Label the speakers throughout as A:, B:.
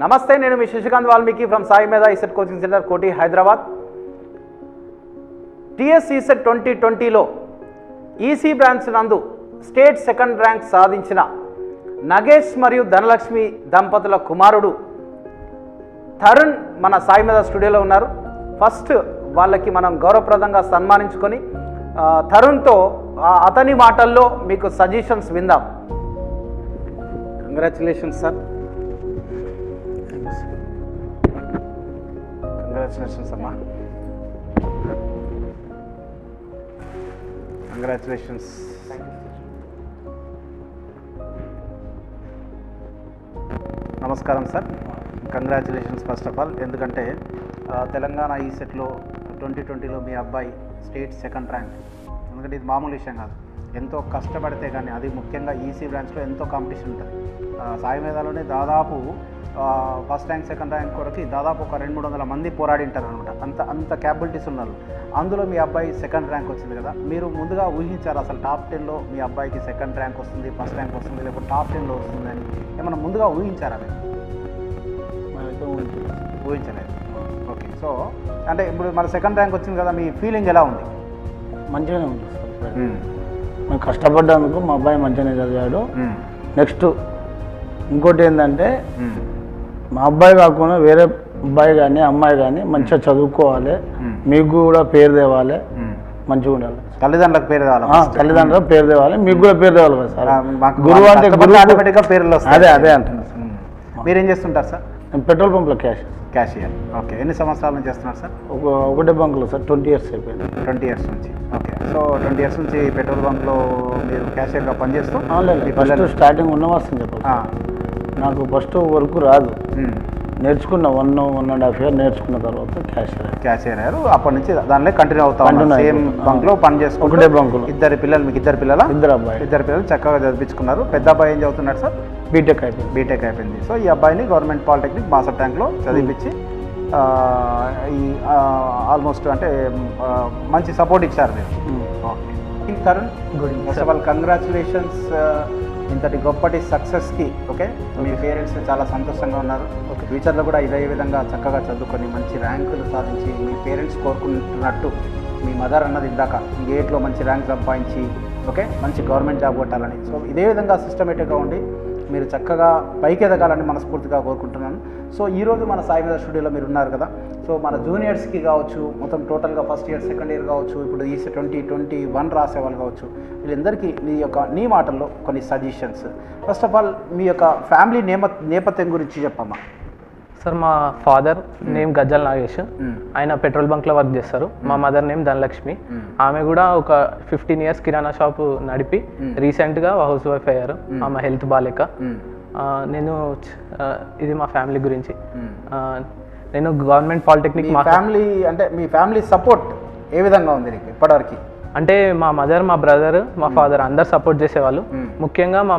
A: నమస్తే, నేను మీ Shashikanth Valmiki from Sai Medha ECET coaching centre Koti Hyderabad. TS ECET 2020లో ఈసీ బ్రాంచ్ నందు స్టేట్ సెకండ్ ర్యాంక్ సాధించిన నగేష్ మరియు ధనలక్ష్మి దంపతుల కుమారుడు తరుణ్ మన సాయి మేధా స్టూడియోలో ఉన్నారు. ఫస్ట్ వాళ్ళకి మనం గౌరవప్రదంగా సన్మానించుకొని తరుణ్తో అతని మాటల్లో మీకు సజెషన్స్ విందాం. Congratulations sir. కంగ్రాచులేషన్స్ అమ్మా. కంగ్రాచులేషన్స్. నమస్కారం sir. Congratulations first of all. ఎందుకంటే తెలంగాణ ఈసెట్లో 2020లో మీ అబ్బాయి స్టేట్ సెకండ్ ర్యాంక్. ఎందుకంటే ఇది మామూలు విషయం కాదు, ఎంతో కష్టపడితే కానీ, అది ముఖ్యంగా ఈసీ బ్రాంచ్లో ఎంతో కాంపిటీషన్ ఉంటుంది. సాయి మేధాలోనే దాదాపు ఫస్ట్ ర్యాంక్ సెకండ్ ర్యాంక్ కొరకు దాదాపు ఒక 200-300 మంది పోరాడింటారు అనమాట. అంత క్యాపబిలిటీస్ ఉన్నారు. అందులో మీ అబ్బాయి సెకండ్ ర్యాంక్ వచ్చింది కదా, మీరు ముందుగా ఊహించారు అసలు టాప్ 10లో మీ అబ్బాయికి సెకండ్ ర్యాంక్ వస్తుంది, ఫస్ట్ ర్యాంక్ వస్తుంది, లేకపోతే టాప్ 10లో వస్తుంది అని ఏమన్నా ముందుగా ఊహించారా? మీరు ఊహించలేదు. ఓకే. సో అంటే ఇప్పుడు మన సెకండ్ ర్యాంక్ వచ్చింది కదా, మీ ఫీలింగ్ ఎలా ఉంది?
B: మంచిగానే ఉంది సార్. మేము కష్టపడ్డందుకు మా అబ్బాయి మంచిగానే చదివాడు. నెక్స్ట్ ఇంకోటి ఏంటంటే మా అబ్బాయి కాకుండా వేరే అబ్బాయి కానీ అమ్మాయి కానీ మంచిగా చదువుకోవాలి, మీకు కూడా పేరు తేవాలి, మంచిగా ఉండాలి.
A: తల్లిదండ్రులకు పేరు తేవాలి,
B: తల్లిదండ్రులకు పేరు తేవాలి, మీకు కూడా పేరు తేవాలి కదా సార్.
A: గురువు అంటే ఆటోమేటిక్గా పేర్లు వస్తాయి.
B: అదే అంటున్నారు.
A: మీరేం చేస్తుంటారు సార్?
B: పెట్రోల్ పంప్లో
A: క్యాషియర్. ఓకే. ఎన్ని సంవత్సరాల నుంచి చేస్తున్నారు సార్?
B: ఒకటే బంక్లో సార్ 20 ఇయర్స్ అయిపోయింది.
A: 20 ఇయర్స్ నుంచి. ఓకే. సో 20 ఇయర్స్ నుంచి పెట్రోల్ బంక్లో మీరు క్యాషియర్గా పనిచేస్తూ
B: ఫస్ట్ స్టార్టింగ్ ఉన్న వస్తుంది చెప్పాలి. నాకు ఫస్ట్ వర్క్ రాదు, నేర్చుకున్న 1.5 ఇయర్ నేర్చుకున్న తర్వాత
A: క్యాషియర్ అయ్యారు. అప్పటి నుంచి దానిలో కంటిన్యూ అవుతాం. సేమ్ బంక్లో పని చేసుకుంటూ
B: ఒకటే బంకులో.
A: ఇద్దరు పిల్లలు, మీకు ఇద్దరు పిల్లల?
B: ఇద్దరు
A: పిల్లలు చక్కగా చదివించుకున్నారు. పెద్ద అబ్బాయి ఏం చదువుతున్నాడు సార్?
B: బీటెక్
A: అయిపోయింది. సో ఈ అబ్బాయిని గవర్నమెంట్ పాలిటెక్నిక్ మాసర్ ట్యాంక్లో చదివించి ఈ ఆల్మోస్ట్ అంటే మంచి సపోర్ట్ ఇచ్చారు మీరు. Okay. Tarun, first of all congratulations ఇంతటి గొప్పటి సక్సెస్కి. ఓకే. మీ పేరెంట్స్ చాలా సంతోషంగా ఉన్నారు. ఓకే. ఫ్యూచర్లో కూడా ఇదే విధంగా చక్కగా చదువుకొని మంచి ర్యాంకులు సాధించి మీ పేరెంట్స్ కోరుకుంటున్నట్టు మీ మదర్ అన్నది ఇందాక గేట్లో మంచి ర్యాంక్ సంపాదించి ఓకే మంచి గవర్నమెంట్ జాబ్ కొట్టాలని. సో ఇదే విధంగా సిస్టమేటిక్గా ఉండి మీరు చక్కగా పైకి ఎదగాలని మనస్ఫూర్తిగా కోరుకుంటున్నాను. సో ఈరోజు మన సాయి మేధా స్టూడియోలో మీరు ఉన్నారు కదా, సో మన జూనియర్స్కి కావచ్చు, మొత్తం టోటల్గా ఫస్ట్ ఇయర్ సెకండ్ ఇయర్ కావచ్చు, ఇప్పుడు ఈసీ 2021 రాసేవాళ్ళు కావచ్చు, వీళ్ళందరికీ నీ మాటల్లో కొన్ని సజెషన్స్. ఫస్ట్ ఆఫ్ ఆల్ మీ యొక్క ఫ్యామిలీ నేపథ్యం గురించి చెప్పమ్మా.
C: సార్, మా ఫాదర్ నేమ్ గజ్జల్ నాగేష్, ఆయన పెట్రోల్ బంక్లో వర్క్ చేస్తారు. మా మదర్ నేమ్ ధనలక్ష్మి, ఆమె కూడా ఒక 15 ఇయర్స్ కిరాణా షాప్ నడిపి రీసెంట్గా హౌస్ వైఫ్ అయ్యారు. ఆమె హెల్త్ బాగాలేక. ఇది మా ఫ్యామిలీ గురించి. నేను గవర్నమెంట్ పాలిటెక్నిక్.
A: మీ ఫ్యామిలీ సపోర్ట్ ఏ విధంగా ఉంది నీకు ఇప్పటివరకు?
C: అంటే మా మదర్, మా బ్రదర్, మా ఫాదర్ అందరు సపోర్ట్ చేసేవాళ్ళు. ముఖ్యంగా మా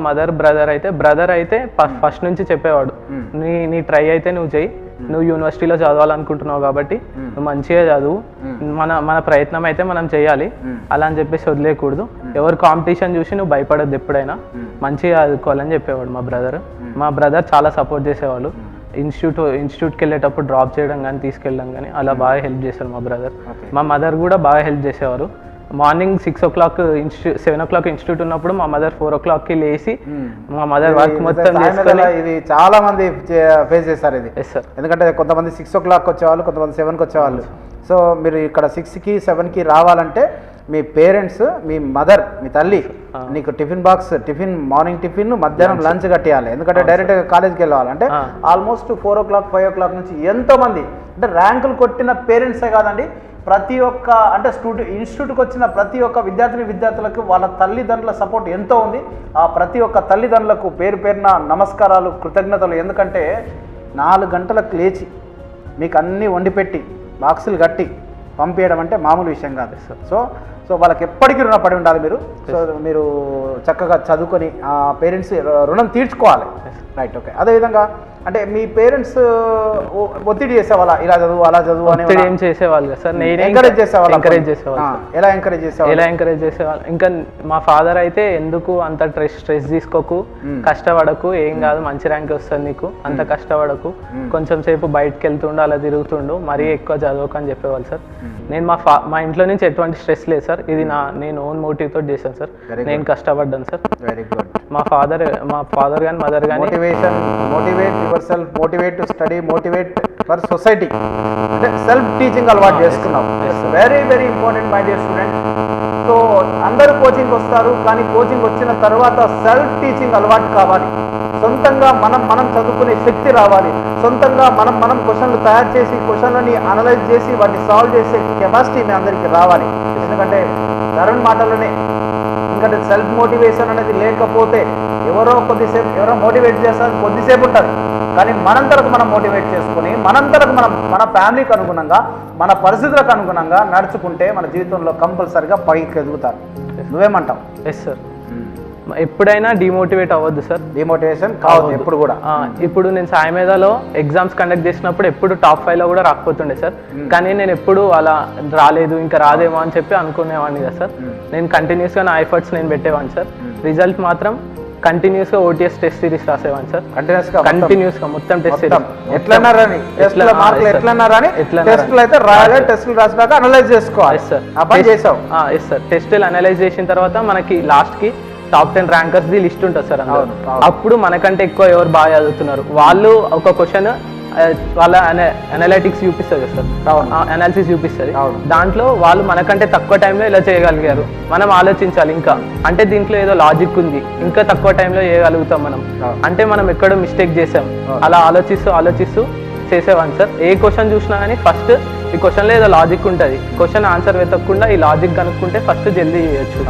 C: బ్రదర్ అయితే ఫస్ట్ నుంచి చెప్పేవాడు, నీ ట్రై అయితే నువ్వు చెయ్యి, నువ్వు యూనివర్సిటీలో చదవాలనుకుంటున్నావు కాబట్టి నువ్వు మంచిగా చదువు, మన ప్రయత్నం అయితే మనం చేయాలి, అలా అని చెప్పేసి వదిలేయకూడదు, ఎవరు కాంపిటీషన్ చూసి నువ్వు భయపడద్దు, ఎప్పుడైనా మంచిగా చదువుకోవాలని చెప్పేవాడు మా బ్రదర్. చాలా సపోర్ట్ చేసేవాళ్ళు. ఇన్స్టిట్యూట్కి వెళ్ళేటప్పుడు డ్రాప్ చేయడం కానీ తీసుకెళ్ళడం కానీ అలా బాగా హెల్ప్ చేశారు మా బ్రదర్. మా మదర్ కూడా బాగా హెల్ప్ చేసేవారు. మార్నింగ్ 6 o'clock 7 o'clock ఇన్స్టిట్యూట్ ఉన్నప్పుడు మా మదర్ 4 o'clockకి లేచి మా మదర్ వర్క్ మొత్తం చేసుకొని.
A: ఇది చాలా మంది ఫేస్ చేస్తారు ఇది. ఎందుకంటే కొంతమంది 6 o'clock వచ్చేవాళ్ళు, కొంతమంది 7కి వచ్చేవాళ్ళు. సో మీరు ఇక్కడ 6కి 7కి రావాలంటే మీ పేరెంట్స్, మీ మదర్, మీ తల్లి నీకు మార్నింగ్ టిఫిన్, మధ్యాహ్నం లంచ్ కట్టేయాలి. ఎందుకంటే డైరెక్ట్గా కాలేజ్కి వెళ్ళాలంటే ఆల్మోస్ట్ 4 o'clock 5 o'clock నుంచి ఎంతోమంది అంటే ర్యాంకులు కొట్టిన పేరెంట్సే కాదండి, ప్రతి ఒక్క అంటే ఇన్స్టిట్యూట్కి వచ్చిన ప్రతి ఒక్క విద్యార్థులకు వాళ్ళ తల్లిదండ్రుల సపోర్ట్ ఎంతో ఉంది. ఆ ప్రతి ఒక్క తల్లిదండ్రులకు పేరున నమస్కారాలు, కృతజ్ఞతలు. ఎందుకంటే 4 గంటలకు లేచి మీకు అన్నీ వండిపెట్టి బాక్సులు కట్టి పంపించడం అంటే మామూలు విషయం కాదు. సో వాళ్ళకి ఎప్పటికీ రుణపడి ఉండాలి మీరు. సో మీరు చక్కగా చదువుకొని ఆ పేరెంట్స్ రుణం తీర్చుకోవాలి. రైట్. ఓకే. అదేవిధంగా అంటే మీ పేరెంట్స్ ఒత్తిడి చేసేవాళ్ళ ఇలా చదువు అలా చదువు అని
C: ఒత్తిడి ఏం చేసేవాళ్ళు కదా సార్, నేనే
A: ఎంకరేజ్ చేసేవాళ్ళ?
C: ఎంకరేజ్ చేసేవాళ్ళు సార్.
A: ఎలా ఎంకరేజ్ చేసేవాళ్ళు?
C: ఎలా ఎంకరేజ్ చేసేవాళ్ళు ఇంకా మా ఫాదర్ అయితే ఎందుకు అంత స్ట్రెస్ తీసుకోకు, కష్టపడకు, ఏం కాదు మంచి ర్యాంక్ వస్తుంది నీకు, అంత కష్టపడకు, కొంచెం సేపు బయటకు వెళ్తుండు అలా తిరుగుతుండు, మరీ ఎక్కువ చదవకు అని చెప్పేవాళ్ళు సార్. నేను మా ఇంట్లో నుంచి ఎటువంటి స్ట్రెస్ లేదు సార్, ఇది నేను ఓన్ మోటివ్ తోటి చేశాను సార్, నేను కష్టపడ్డాను సార్.
A: Very good.
C: మా ఫాదర్ కానీ మదర్ కానీ
A: motivate your self, motivate to study, motivate for society, అంటే సెల్ఫ్ టీచింగ్ అలవాటు చేసుకున్నాం. Very very important my dear student. So అందరూ కోచింగ్ వస్తారు, కానీ కోచింగ్ వచ్చిన తర్వాత సెల్ఫ్ టీచింగ్ అలవాటు కావాలి. సొంతంగా మనం చదువుకునే శక్తి రావాలి. సొంతంగా మనం క్వశ్చన్లు తయారు చేసి క్వశ్చన్లని అనలైజ్ చేసి వాటిని సాల్వ్ చేసే కెపాసిటీ మీ అందరికీ రావాలి. ఎందుకంటే తరుణ్ మాటలోనే, ఎందుకంటే సెల్ఫ్ మోటివేషన్ అనేది లేకపోతే ఎవరో మోటివేట్ చేస్తారు, కొద్దిసేపు ఉంటుంది, కానీ మనంతరకు మనం మోటివేట్ చేసుకుని మనంతరకు మన ఫ్యామిలీకి అనుగుణంగా మన పరిస్థితులకు అనుగుణంగా నడుచుకుంటే మన జీవితంలో కంపల్సరిగా పైకి ఎదుగుతారు. నువ్వేమంటావు?
C: Yes sir. ఎప్పుడైనా డిమోటివేట్ అవ్వద్దు సార్.
A: డిమోటివేషన్ కావద్దు ఎప్పుడు కూడా.
C: ఇప్పుడు నేను సాయిమేధాలో ఎగ్జామ్స్ కండక్ట్ చేసినప్పుడు ఎప్పుడు టాప్ 5 లో కూడా రాకపోతుండే సార్, కానీ నేను ఎప్పుడు అలా రాలేదు ఇంకా రాదేమో అని చెప్పి అనుకునేవాడిని కదా సార్. నేను కంటిన్యూస్గా నా ఎఫర్ట్స్ నేను పెట్టేవాడిని సార్. రిజల్ట్ మాత్రం కంటిన్యూస్గా OTS టెస్ట్ సిరీస్ రాసేవాడిని సార్. కంటిన్యూస్గా మొత్తం టెస్ట్ సిరీస్
A: ఎట్లన్నా రాని టెస్టులు అయితే రాయాలి, టెస్టులు రాసినాక అనలైజ్ చేసుకోవాలి.
C: Yes sir.
A: ఆ పని చేసావు?
C: Yes sir. టెస్టులు అనలైజ్ చేసిన తర్వాత మనకి లాస్ట్కి టాప్ 10 ర్యాంకర్స్ ది లిస్ట్ ఉంటుంది సార్. అప్పుడు మనకంటే ఎక్కువ ఎవరు బాగా చదువుతున్నారు వాళ్ళు ఒక క్వశ్చన్ వాళ్ళ అనలైటిక్స్ చూపిస్తుంది సార్, అనాలిసిస్ చూపిస్తుంది. దాంట్లో వాళ్ళు మనకంటే తక్కువ టైంలో ఇలా చేయగలిగారు, మనం ఆలోచించాలి ఇంకా, అంటే దీంట్లో ఏదో లాజిక్ ఉంది, ఇంకా తక్కువ టైంలో చేయగలుగుతాం మనం, అంటే మనం ఎక్కడో మిస్టేక్ చేసాం. అలా ఆలోచిస్తూ చేసేవాడిని సార్. ఏ క్వశ్చన్ చూసినా కానీ ఫస్ట్ ఈ క్వశ్చన్లో ఏదో లాజిక్ ఉంటుంది, క్వశ్చన్ ఆన్సర్ వెతకకుండా ఈ లాజిక్ కనుక్కుంటే ఫస్ట్ జల్దీ చేయొచ్చు.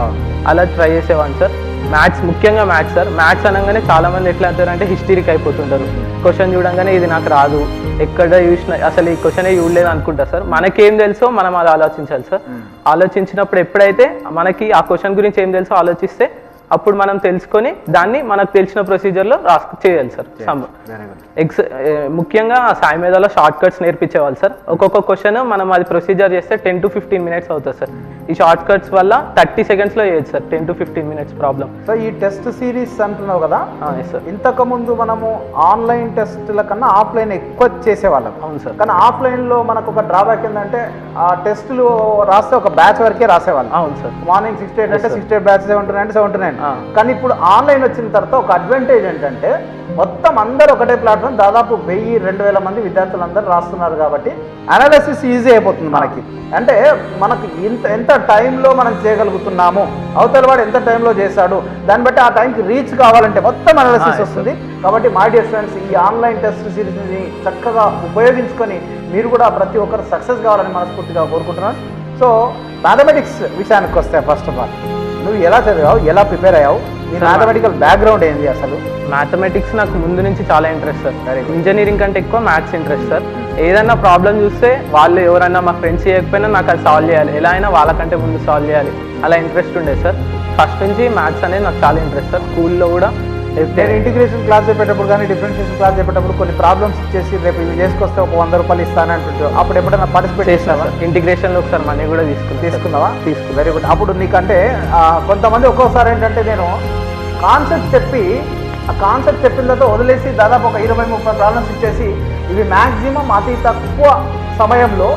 C: అలా ట్రై చేసేవాడిని సార్. మ్యాథ్స్, ముఖ్యంగా మ్యాథ్స్ సార్. మ్యాథ్స్ అనగానే చాలా మంది ఎట్లా అంటారంటే హిస్టరీకి అయిపోతుంటారు. క్వశ్చన్ చూడంగానే ఇది నాకు రాదు, ఎక్కడ చూసిన అసలు ఈ క్వశ్చనే చూడలేదు అనుకుంటారు సార్. మనకేం తెలుసో మనం అది ఆలోచించాలి సార్. ఆలోచించినప్పుడు ఎప్పుడైతే మనకి ఆ క్వశ్చన్ గురించి ఏం తెలుసో ఆలోచిస్తే అప్పుడు మనం తెలుసుకొని దాన్ని మనకు తెలిసిన ప్రొసీజర్లో చేయాలి సార్. ముఖ్యంగా సాయిమేధాలో షార్ట్ కట్స్ నేర్పించేవాళ్ళు సార్. ఒక్కొక్క క్వశ్చన్ మనం అది ప్రొసీజర్ చేస్తే 10 to 15 minutes అవుతుంది సార్. ఈ షార్ట్ కట్స్ వల్ల 30 secondsలో చేయొచ్చు sir, 10 to 15 minutes problem.
A: So ఈ టెస్ట్ సిరీస్ అంటున్నావు కదా,
C: సార్.
A: ఇంతకు ముందు మనము ఆన్లైన్ టెస్టుల కన్నా ఆఫ్లైన్ ఎక్కువ చేసేవాళ్ళం.
C: అవును సార్.
A: కానీ ఆఫ్లైన్లో మనకు ఒక డ్రాబ్యాక్ ఏంటంటే ఆ టెస్టులు రాస్తే ఒక బ్యాచ్ వరకే రాసేవాళ్ళం.
C: అవును సార్.
A: మార్నింగ్ 6 to 8 అంటే 6 to 8 బ్యాచ్, 7 to 9 79. కానీ ఇప్పుడు ఆన్లైన్ వచ్చిన తర్వాత ఒక అడ్వాంటేజ్ ఏంటంటే మొత్తం అందరూ ఒకటే ప్లాట్ఫామ్, దాదాపు 1000-2000 మంది విద్యార్థులు అందరూ రాస్తున్నారు కాబట్టి అనాలిసిస్ ఈజీ అయిపోతుంది మనకి. అంటే మనకి ఎంత టైంలో మనం చేయగలుగుతున్నాము, అవతల వాడు ఎంత టైంలో చేశాడు, దాన్ని బట్టి ఆ టైంకి రీచ్ కావాలంటే మొత్తం అనాలిసిస్ వస్తుంది. కాబట్టి మై డియర్ స్టూడెంట్స్, ఈ ఆన్లైన్ టెస్ట్ సిరీస్ని చక్కగా ఉపయోగించుకొని మీరు కూడా ప్రతి ఒక్కరు సక్సెస్ కావాలని మనస్ఫూర్తిగా కోరుకుంటున్నాను. సో మ్యాథమెటిక్స్ విషయానికి వస్తే ఫస్ట్ ఆఫ్ ఆల్ నువ్వు ఎలా చదివావు, ఎలా ప్రిపేర్ అయ్యావు, నీ మ్యాథమెటికల్ బ్యాక్గ్రౌండ్ ఏంది అసలు?
C: మ్యాథమెటిక్స్ నాకు ముందు నుంచి చాలా ఇంట్రెస్ట్ సార్. ఇంజనీరింగ్ కంటే ఎక్కువ మ్యాథ్స్ ఇంట్రెస్ట్ సార్. ఏదైనా ప్రాబ్లం చూస్తే వాళ్ళు ఎవరైనా మా ఫ్రెండ్స్ చేయకపోయినా నాకు అది సాల్వ్ చేయాలి, ఎలా అయినా వాళ్ళకంటే ముందు సాల్వ్ చేయాలి, అలా ఇంట్రెస్ట్ ఉండేది సార్. ఫస్ట్ నుంచి మ్యాథ్స్ అనేది నాకు చాలా ఇంట్రెస్ట్ సార్. స్కూల్లో కూడా
A: నేను ఇంటిగ్రేషన్ క్లాస్ చెప్పేటప్పుడు కానీ డిఫరెన్షియేషన్ క్లాస్ చెప్పేటప్పుడు కొన్ని ప్రాబ్లమ్స్ ఇచ్చేసి రేపు ఇవి చేసుకొస్తే ఒక 100 రూపాయలు ఇస్తాను అంటుంటారు. అప్పుడు ఎప్పుడైనా పార్టిసిపేట్ చేసినావా?
C: ఇంటిగ్రేషన్లో ఒకసారి మనీ కూడా
A: తీసుకున్నావా? Very good. అప్పుడు నీకంటే కొంతమంది ఒక్కోసారి ఏంటంటే నేను కాన్సెప్ట్ చెప్పి ఆ కాన్సెప్ట్ చెప్పిన తర్వాత వదిలేసి దాదాపు ఒక 20-30 ప్రాబ్లమ్స్ ఇచ్చేసి ఇవి మ్యాక్సిమం అతి తక్కువ సమయంలో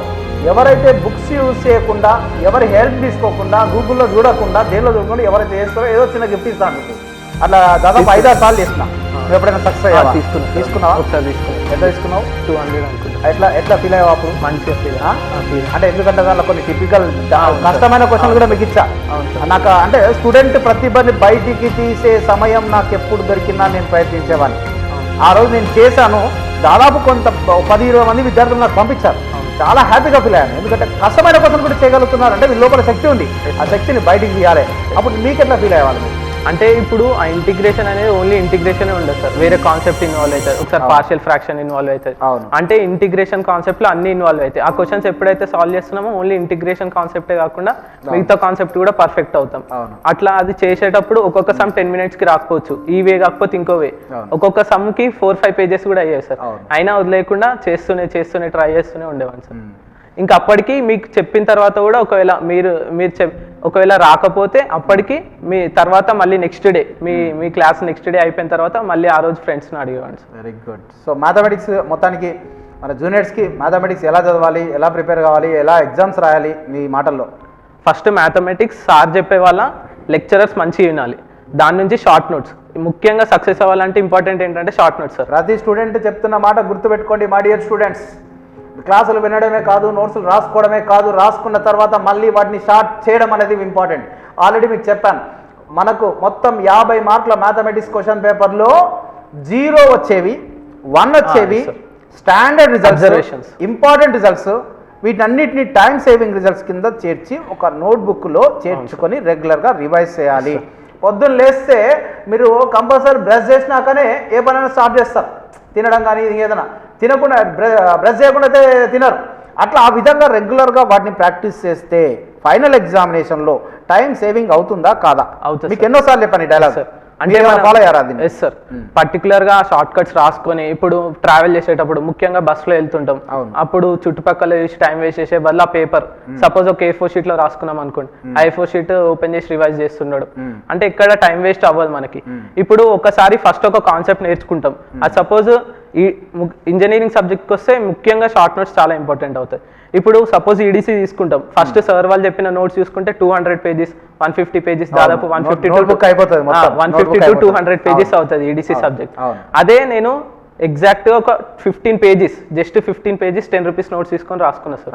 A: ఎవరైతే బుక్స్ యూజ్ చేయకుండా, ఎవరి హెల్ప్ తీసుకోకుండా, గూగుల్లో చూడకుండా, దేనిలో చూడకుండా ఎవరైతే చేస్తారో ఏదో చిన్న గిఫ్ట్ ఇస్తా ఉంటుంది. అట్లా దాదాపు 5-6 సార్లు చేసిన. నువ్వు ఎప్పుడైనా సక్సెస్ అయ్యావా? తీసుకున్నావా?
C: ఒకసారి తీసుకున్నావు.
A: ఎంత తీసుకున్నావు?
C: 200 అనుకుంటా.
A: ఎట్లా ఫీల్ అయ్యావు అప్పుడు?
C: మంచిగా ఫీల్.
A: అంటే ఎందుకంటే దాంట్లో కొన్ని టిపికల్ కష్టమైన క్వశ్చన్లు కూడా మీకు ఇచ్చా. నాకు అంటే స్టూడెంట్ ప్రతిభని బయటికి తీసే సమయం నాకు ఎప్పుడు దొరికినా నేను ప్రయత్నించేవాడిని. ఆ రోజు నేను చేశాను. దాదాపు 10-20 మంది విద్యార్థులు నాకు పంపించారు. చాలా హ్యాపీగా ఫీల్ అయ్యాను. ఎందుకంటే కష్టమైన క్వశ్చన్ కూడా చేయగలుగుతున్నారు అంటే వీళ్ళ లోపల శక్తి ఉంది, ఆ శక్తిని బయటికి తీయాలి. అప్పుడు మీకు ఎట్లా ఫీల్ అయ్యేవాళ్ళు?
C: అంటే ఇప్పుడు ఆ ఇంటిగ్రేషన్ అనేది ఓన్లీ ఇంటిగ్రేషన్ ఉండదు సార్, వేరే కాన్సెప్ట్ ఇన్వాల్వ్ అవుతుంది, ఒకసారి పార్షియల్ ఫ్రాక్షన్ ఇన్వాల్వ్ అవుతుంది.
A: అవును.
C: అంటే ఇంటిగ్రేషన్ కాన్సెప్ట్లో అన్ని ఇన్వాల్వ్ అవుతాయి. ఆ క్వశ్చన్స్ ఎప్పుడైతే సాల్వ్ చేస్తున్నామో ఓన్లీ ఇంటిగ్రేషన్ కాన్సెప్టే కాకుండా మిగతా కాన్సెప్ట్ కూడా పర్ఫెక్ట్ అవుతాం. అట్లా అది చేసేటప్పుడు ఒక్కొక్క సమ్ 10 minutes కి రాకపోవచ్చు, ఈ వే కాకపోతే ఇంకో వే, ఒక్కొక్క సమ్ కి 4-5 pages కూడా అయ్యాయి సార్. అయినా వదిలేకుండా చేస్తూనే ట్రై చేస్తూనే ఉండేవాడిని సార్. ఇంకా అప్పటికి మీకు చెప్పిన తర్వాత కూడా ఒకవేళ మీరు ఒకవేళ రాకపోతే అప్పటికి మీ తర్వాత మళ్ళీ నెక్స్ట్ డే మీ క్లాస్ నెక్స్ట్ డే అయిపోయిన తర్వాత మళ్ళీ ఆ రోజు ఫ్రెండ్స్ని అడిగేవాడిని sir.
A: Very good. So mathematics మొత్తానికి మన జూనియర్స్కి మ్యాథమెటిక్స్ ఎలా చదవాలి, ఎలా ప్రిపేర్ కావాలి, ఎలా ఎగ్జామ్స్ రాయాలి మీ మాటల్లో?
C: ఫస్ట్ మ్యాథమెటిక్స్ సార్ చెప్పే వాళ్ళ లెక్చరర్స్ మంచిగా వినాలి, దాని నుంచి షార్ట్ నోట్స్. ముఖ్యంగా సక్సెస్ అవ్వాలంటే ఇంపార్టెంట్ ఏంటంటే షార్ట్ నోట్స్ సార్.
A: ప్రతి స్టూడెంట్ చెప్తున్న మాట గుర్తుపెట్టుకోండి మై డియర్ స్టూడెంట్స్. క్లాసులు వినడమే కాదు, నోట్స్లు రాసుకోవడమే కాదు, రాసుకున్న తర్వాత మళ్ళీ వాటిని షార్ట్ చేయడం అనేది ఇంపార్టెంట్. ఆల్రెడీ మీకు చెప్పాను, మనకు మొత్తం 50 మార్కుల మ్యాథమెటిక్స్ క్వశ్చన్ పేపర్లో 0 వచ్చేవి, 1 వచ్చేవి, స్టాండర్డ్ రిజల్ట్స్, ఇంపార్టెంట్ రిజల్ట్స్, వీటన్నిటిని టైం సేవింగ్ రిజల్ట్స్ కింద చేర్చి ఒక నోట్బుక్లో చేర్చుకొని రెగ్యులర్గా రివైజ్ చేయాలి. పొద్దున్న లేస్తే మీరు కంపల్సరీ బ్రష్ చేసినాకనే ఏ పనైనా స్టార్ట్ చేస్తారు, తినడం కానీ ఏదైనా. తినకుండా బ్రష్ చేయకుండా అయితే తినరు. అట్లా ఆ విధంగా రెగ్యులర్గా వాటిని ప్రాక్టీస్ చేస్తే ఫైనల్ ఎగ్జామినేషన్లో టైం సేవింగ్ అవుతుందా కాదా? మీకు ఎన్నోసార్లు చెప్పండి డైలాగ్. అంటే ఫాలో అయ్యారా? Yes
C: sir. పర్టికులర్గా షార్ట్ కట్స్ రాసుకొని ఇప్పుడు ట్రావెల్ చేసేటప్పుడు ముఖ్యంగా బస్సులో వెళ్తుంటాం, అప్పుడు చుట్టుపక్కల చూసి టైం వేస్ట్ చేసే బదులు ఆ పేపర్ సపోజ్ ఒక A4 షీట్లో రాసుకున్నాం అనుకోండి, ఆ A4 షీట్ ఓపెన్ చేసి రివైజ్ చేస్తున్నాడు అంటే ఇక్కడ టైం వేస్ట్ అవ్వదు మనకి. ఇప్పుడు ఒకసారి ఫస్ట్ ఒక కాన్సెప్ట్ నేర్చుకుంటాం, అది సపోజ్ ఈ ఇంజనీరింగ్ సబ్జెక్ట్కి వస్తే ముఖ్యంగా షార్ట్ నోట్స్ చాలా ఇంపార్టెంట్ అవుతాయి. ఇప్పుడు సపోజ్ ఈడీసీ తీసుకుంటాం, ఫస్ట్ సార్ వాళ్ళు చెప్పిన నోట్స్ చూసుకుంటే 200 pages 150 pages దాదాపు 150 to 200 pages అవుతుంది ఈడీసీ సబ్జెక్ట్. అదే నేను ఎగ్జాక్ట్ గా ఒక 15 pages, just 15 pages 10 rupees notes తీసుకొని రాసుకున్నా సార్.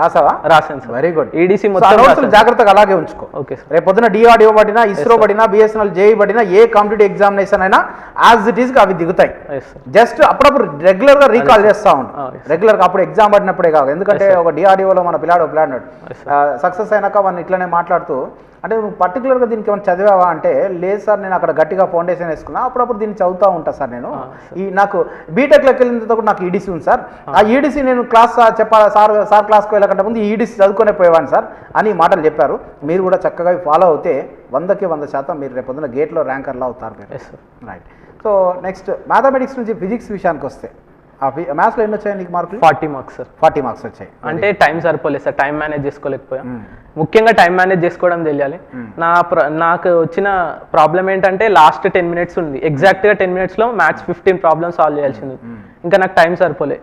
C: రాసాను సార్.
A: Very good.
C: ఈడీసీ మొత్తం
A: జాగ్రత్తగా అలాగే ఉంచుకో.
C: Okay sir.
A: రేపు పొద్దున డిఆర్డిఓ పడినా, ఇస్రో పడినా, బిఎస్ఎన్ఎల్ జేఈ పడినా, ఏ కాంపిటేటివ్ ఎగ్జామినేషన్ అయినా యాజ్ ఇట్ ఈస్ గా అవి దిగుతాయి. జస్ట్ అప్పుడప్పుడు రెగ్యులర్ గా రీకాల్ చేస్తా ఉండు, రెగ్యులర్ గా. అప్పుడు ఎగ్జామ్ పడినప్పుడే కాదు, ఎందుకంటే ఒక డిఆర్డిఓలో మన పిల్లాడు సక్సెస్ అయినాక వాళ్ళు ఇట్లనే మాట్లాడుతూ, అంటే నువ్వు పర్టికులర్గా దీనికి ఏమైనా చదివావా అంటే, లేదు సార్ నేను అక్కడ గట్టిగా ఫౌండేషన్ వేసుకున్నా, అప్పుడప్పుడు దీన్ని చదువుతూ ఉంటా సార్. నేను నాకు బీటెక్లోకి వెళ్ళిన తర్వాత కూడా నాకు ఈడీసీ ఉంది సార్, ఆ ఈడీసీ నేను క్లాస్ చెప్పాలి సార్ క్లాస్కి వెళ్ళకంటే ముందు ఈడీసీ చదువుకునే పోయేవాడిని సార్ అని మాటలు చెప్పారు. మీరు కూడా చక్కగా ఫాలో అవుతే 100కి 100% మీరు రేపు పొద్దున గేట్లో ర్యాంకర్లా అవుతారు మీరు. రైట్. సో నెక్స్ట్ మ్యాథమెటిక్స్ నుంచి ఫిజిక్స్ విషయానికి వస్తే, మ్యాథ్స్లో ఎన్ని వచ్చాయి నీకు మార్కులు?
C: 40 marks సార్.
A: 40 marks వచ్చాయి.
C: అంటే టైం సరిపోలేదు సార్, టైం మేనేజ్ చేసుకోలేకపోయా. ముఖ్యంగా టైం మేనేజ్ చేసుకోవడం తెలియాలి. నాకు వచ్చిన ప్రాబ్లం ఏంటంటే లాస్ట్ 10 minutes ఉంది, ఎగ్జాక్ట్గా 10 minutesలో మ్యాథ్స్ 15 problems సాల్వ్ చేయాల్సింది. ఇంకా నాకు టైం సరిపోలే.